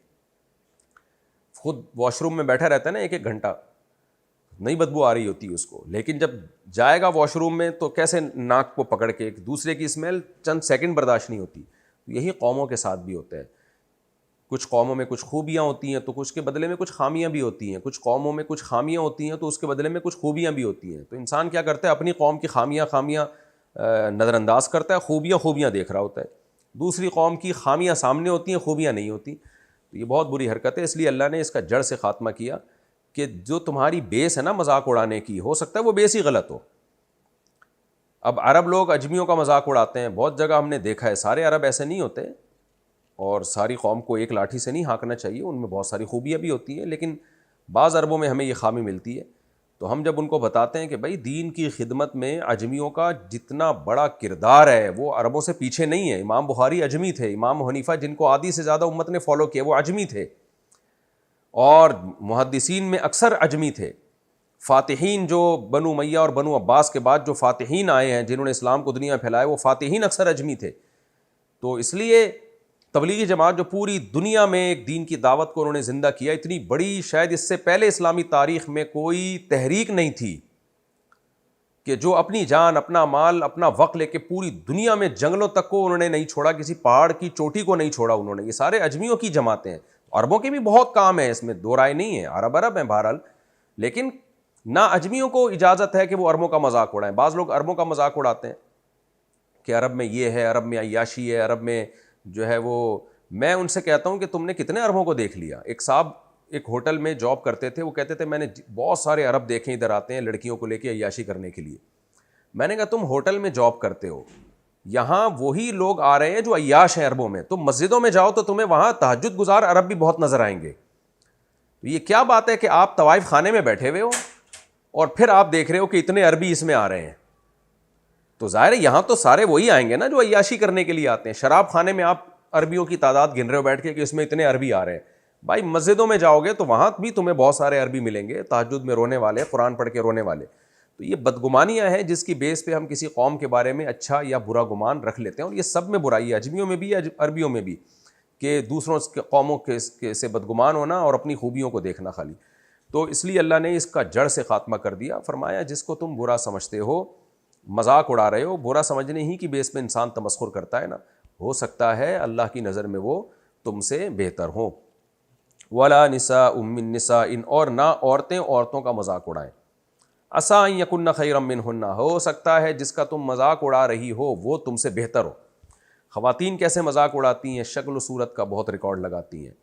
خود واش روم میں بیٹھا رہتا ہے نا ایک گھنٹہ، نئی بدبو آ رہی ہوتی ہے اس کو، لیکن جب جائے گا واش روم میں تو کیسے ناک کو پکڑ کے دوسرے کی اسمیل چند سیکنڈ برداشت نہیں ہوتی۔ یہی قوموں کے ساتھ بھی ہوتا ہے، کچھ قوموں میں کچھ خوبیاں ہوتی ہیں تو کچھ کے بدلے میں کچھ خامیاں بھی ہوتی ہیں، کچھ قوموں میں کچھ خامیاں ہوتی ہیں تو اس کے بدلے میں کچھ خوبیاں بھی ہوتی ہیں۔ تو انسان کیا کرتا ہے، اپنی قوم کی خامیاں نظر انداز کرتا ہے، خوبیاں دیکھ رہا ہوتا ہے، دوسری قوم کی خامیاں سامنے ہوتی ہیں، خوبیاں نہیں ہوتی۔ تو یہ بہت بری حرکت ہے، اس لیے اللہ نے اس کا جڑ سے خاتمہ کیا کہ جو تمہاری بیس ہے نا مذاق اڑانے کی، ہو سکتا ہے وہ بیس ہی غلط ہو۔ اب عرب لوگ اجمیوں کا مذاق اڑاتے ہیں، بہت جگہ ہم نے دیکھا ہے، سارے عرب ایسے نہیں ہوتے، اور ساری قوم کو ایک لاٹھی سے نہیں ہانکنا چاہیے، ان میں بہت ساری خوبیاں بھی ہوتی ہیں، لیکن بعض عربوں میں ہمیں یہ خامی ملتی ہے۔ تو ہم جب ان کو بتاتے ہیں کہ بھائی دین کی خدمت میں اجمیوں کا جتنا بڑا کردار ہے وہ عربوں سے پیچھے نہیں ہے۔ امام بخاری اجمی تھے، امام حنیفہ جن کو آدھی سے زیادہ امت نے فالو کیا وہ اجمی تھے، اور محدثین میں اکثر اجمی تھے۔ فاتحین جو بنو امیہ اور بنو عباس کے بعد جو فاتحین آئے ہیں جنہوں نے اسلام کو دنیا میں پھیلایا، وہ فاتحین اکثر اجمی تھے۔ تو اس لیے تبلیغی جماعت جو پوری دنیا میں ایک دین کی دعوت کو انہوں نے زندہ کیا، اتنی بڑی، شاید اس سے پہلے اسلامی تاریخ میں کوئی تحریک نہیں تھی کہ جو اپنی جان، اپنا مال، اپنا وقت لے کے پوری دنیا میں جنگلوں تک کو انہوں نے نہیں چھوڑا، کسی پہاڑ کی چوٹی کو نہیں چھوڑا انہوں نے۔ یہ سارے اجمیوں کی جماعتیں ہیں، عربوں کے بھی بہت کام ہے، اس میں دو رائے نہیں ہے، عرب ہیں بہرحال، لیکن نہ اجمیوں کو اجازت ہے کہ وہ عربوں کا مذاق اڑائیں۔ بعض لوگ عربوں کا مذاق اڑاتے ہیں کہ عرب میں یہ ہے، عرب میں عیاشی ہے، عرب میں جو ہے وہ، میں ان سے کہتا ہوں کہ تم نے کتنے عربوں کو دیکھ لیا۔ ایک صاحب ایک ہوٹل میں جاب کرتے تھے، وہ کہتے تھے میں نے بہت سارے عرب دیکھے ادھر آتے ہیں لڑکیوں کو لے کے عیاشی کرنے کے لیے۔ میں نے کہا تم ہوٹل میں جاب کرتے ہو، یہاں وہی لوگ آ رہے ہیں جو عیاش ہیں عربوں میں، تم مسجدوں میں جاؤ تو تمہیں وہاں تہجد گزار عرب بھی بہت نظر آئیں گے۔ تو یہ کیا بات ہے کہ آپ طوائف خانے میں بیٹھے ہوئے ہو اور پھر آپ دیکھ رہے ہو کہ اتنے عربی اس میں آ رہے ہیں؟ تو ظاہر ہے یہاں تو سارے وہی آئیں گے نا جو عیاشی کرنے کے لیے آتے ہیں۔ شراب خانے میں آپ عربیوں کی تعداد گن رہے ہو بیٹھ کے کہ اس میں اتنے عربی آ رہے ہیں، بھائی مسجدوں میں جاؤ گے تو وہاں بھی تمہیں بہت سارے عربی ملیں گے، تہجد میں رونے والے، قرآن پڑھ کے رونے والے۔ تو یہ بدگمانیاں ہیں جس کی بیس پہ ہم کسی قوم کے بارے میں اچھا یا برا گمان رکھ لیتے ہیں، اور یہ سب میں برائی ہے، اجمیوں میں بھی عربیوں میں بھی، کہ دوسروں قوموں کے سے بدگمان ہونا اور اپنی خوبیوں کو دیکھنا خالی۔ تو اس لیے اللہ نے اس کا جڑ سے خاتمہ کر دیا، فرمایا جس کو تم برا سمجھتے ہو، مذاق اڑا رہے ہو، برا سمجھنے ہی کی بیس پہ انسان تمسخر کرتا ہے نا، ہو سکتا ہے اللہ کی نظر میں وہ تم سے بہتر ہوں۔ وَلَا نِسَاءٌ مِّن نِّسَاءٍ، اور نہ عورتیں عورتوں کا مذاق اڑائیں۔ عَسَىٰ أَن يَكُنَّ خَيْرًا مِّنْهُنَّ، ہو سکتا ہے جس کا تم مذاق اڑا رہی ہو وہ تم سے بہتر ہو۔ خواتین کیسے مذاق اڑاتی ہیں، شکل و صورت کا بہت ریکارڈ لگاتی ہیں،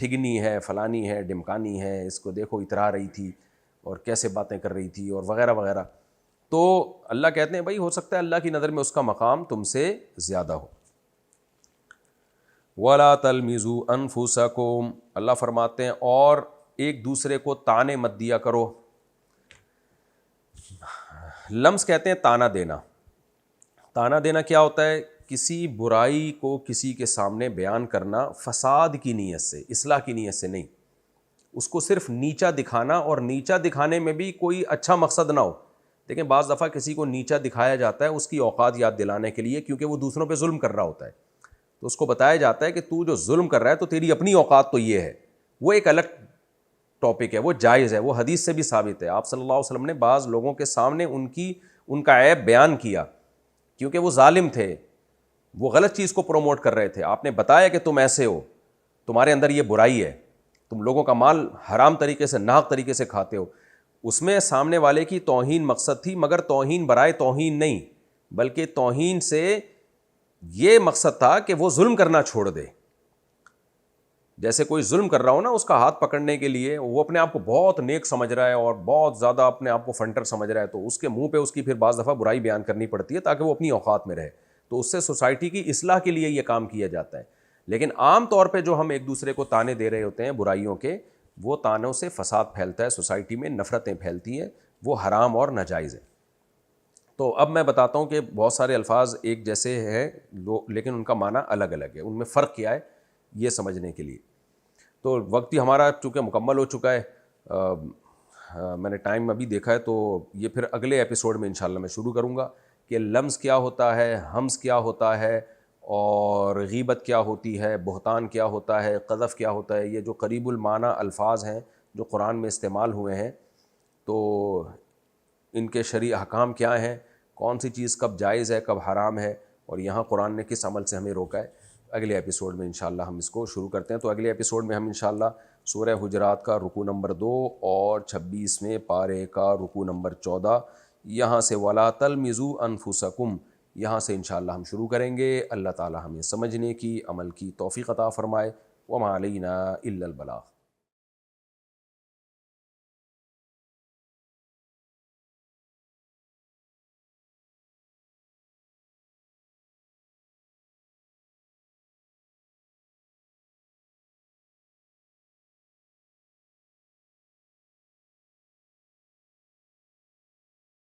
ٹھگنی ہے، فلانی ہے، ڈمکانی ہے، اس کو دیکھو اترا رہی تھی اور کیسے باتیں کر رہی تھی اور وغیرہ وغیرہ۔ تو اللہ کہتے ہیں بھائی ہو سکتا ہے اللہ کی نظر میں اس کا مقام تم سے زیادہ ہو. وَلَا تَلْمِزُوا أَنفُسَكُمْ، اللہ فرماتے ہیں اور ایک دوسرے کو طعنے مت دیا کرو. لمز کہتے ہیں طعنہ دینا. طعنہ دینا کیا ہوتا ہے؟ کسی برائی کو کسی کے سامنے بیان کرنا فساد کی نیت سے، اصلاح کی نیت سے نہیں، اس کو صرف نیچا دکھانا، اور نیچا دکھانے میں بھی کوئی اچھا مقصد نہ ہو. دیکھیں بعض دفعہ کسی کو نیچا دکھایا جاتا ہے اس کی اوقات یاد دلانے کے لیے، کیونکہ وہ دوسروں پہ ظلم کر رہا ہوتا ہے، تو اس کو بتایا جاتا ہے کہ تو جو ظلم کر رہا ہے تو تیری اپنی اوقات تو یہ ہے. وہ ایک الگ ٹاپک ہے، وہ جائز ہے، وہ حدیث سے بھی ثابت ہے. آپ صلی اللہ علیہ وسلم نے بعض لوگوں کے سامنے ان کا عیب بیان کیا، کیونکہ وہ ظالم تھے، وہ غلط چیز کو پروموٹ کر رہے تھے. آپ نے بتایا کہ تم ایسے ہو، تمہارے اندر یہ برائی ہے، تم لوگوں کا مال حرام طریقے سے، ناحق طریقے سے کھاتے ہو. اس میں سامنے والے کی توہین مقصد تھی، مگر توہین برائے توہین نہیں، بلکہ توہین سے یہ مقصد تھا کہ وہ ظلم کرنا چھوڑ دے. جیسے کوئی ظلم کر رہا ہو نا، اس کا ہاتھ پکڑنے کے لیے وہ اپنے آپ کو بہت نیک سمجھ رہا ہے اور بہت زیادہ اپنے آپ کو فنٹر سمجھ رہا ہے، تو اس کے منہ پہ اس کی پھر بعض دفعہ برائی بیان کرنی پڑتی ہے تاکہ وہ اپنی اوقات میں رہے. تو اس سے سوسائٹی کی اصلاح کے لیے یہ کام کیا جاتا ہے. لیکن عام طور پہ جو ہم ایک دوسرے کو طعنے دے رہے ہوتے ہیں برائیوں کے، وہ طعنوں سے فساد پھیلتا ہے، سوسائٹی میں نفرتیں پھیلتی ہیں، وہ حرام اور ناجائز ہیں. تو اب میں بتاتا ہوں کہ بہت سارے الفاظ ایک جیسے ہیں لیکن ان کا معنی الگ الگ ہے. ان میں فرق کیا ہے یہ سمجھنے کے لیے. تو وقت ہی ہمارا چونکہ مکمل ہو چکا ہے، میں نے ٹائم ابھی دیکھا ہے، تو یہ پھر اگلے ایپیسوڈ میں انشاءاللہ میں شروع کروں گا کہ لمز کیا ہوتا ہے، ہمز کیا ہوتا ہے، اور غیبت کیا ہوتی ہے، بہتان کیا ہوتا ہے، قذف کیا ہوتا ہے. یہ جو قریب المعنی الفاظ ہیں جو قرآن میں استعمال ہوئے ہیں، تو ان کے شرعی احکام کیا ہیں، کون سی چیز کب جائز ہے کب حرام ہے، اور یہاں قرآن نے کس عمل سے ہمیں روکا ہے. اگلے ایپیسوڈ میں انشاءاللہ ہم اس کو شروع کرتے ہیں. تو اگلے ایپیسوڈ میں ہم انشاءاللہ سورہ حجرات کا رکوع نمبر 2 اور 26ویں پارے کا رکوع نمبر 14 یہاں سے وَلَا تَلْمِزُوا أَنفُسَكُمْ یہاں سے انشاءاللہ ہم شروع کریں گے. اللہ تعالی ہمیں سمجھنے کی، عمل کی توفیق عطا فرمائے. وَمَا عَلَيْنَا إِلَّا الْبَلَاغُ.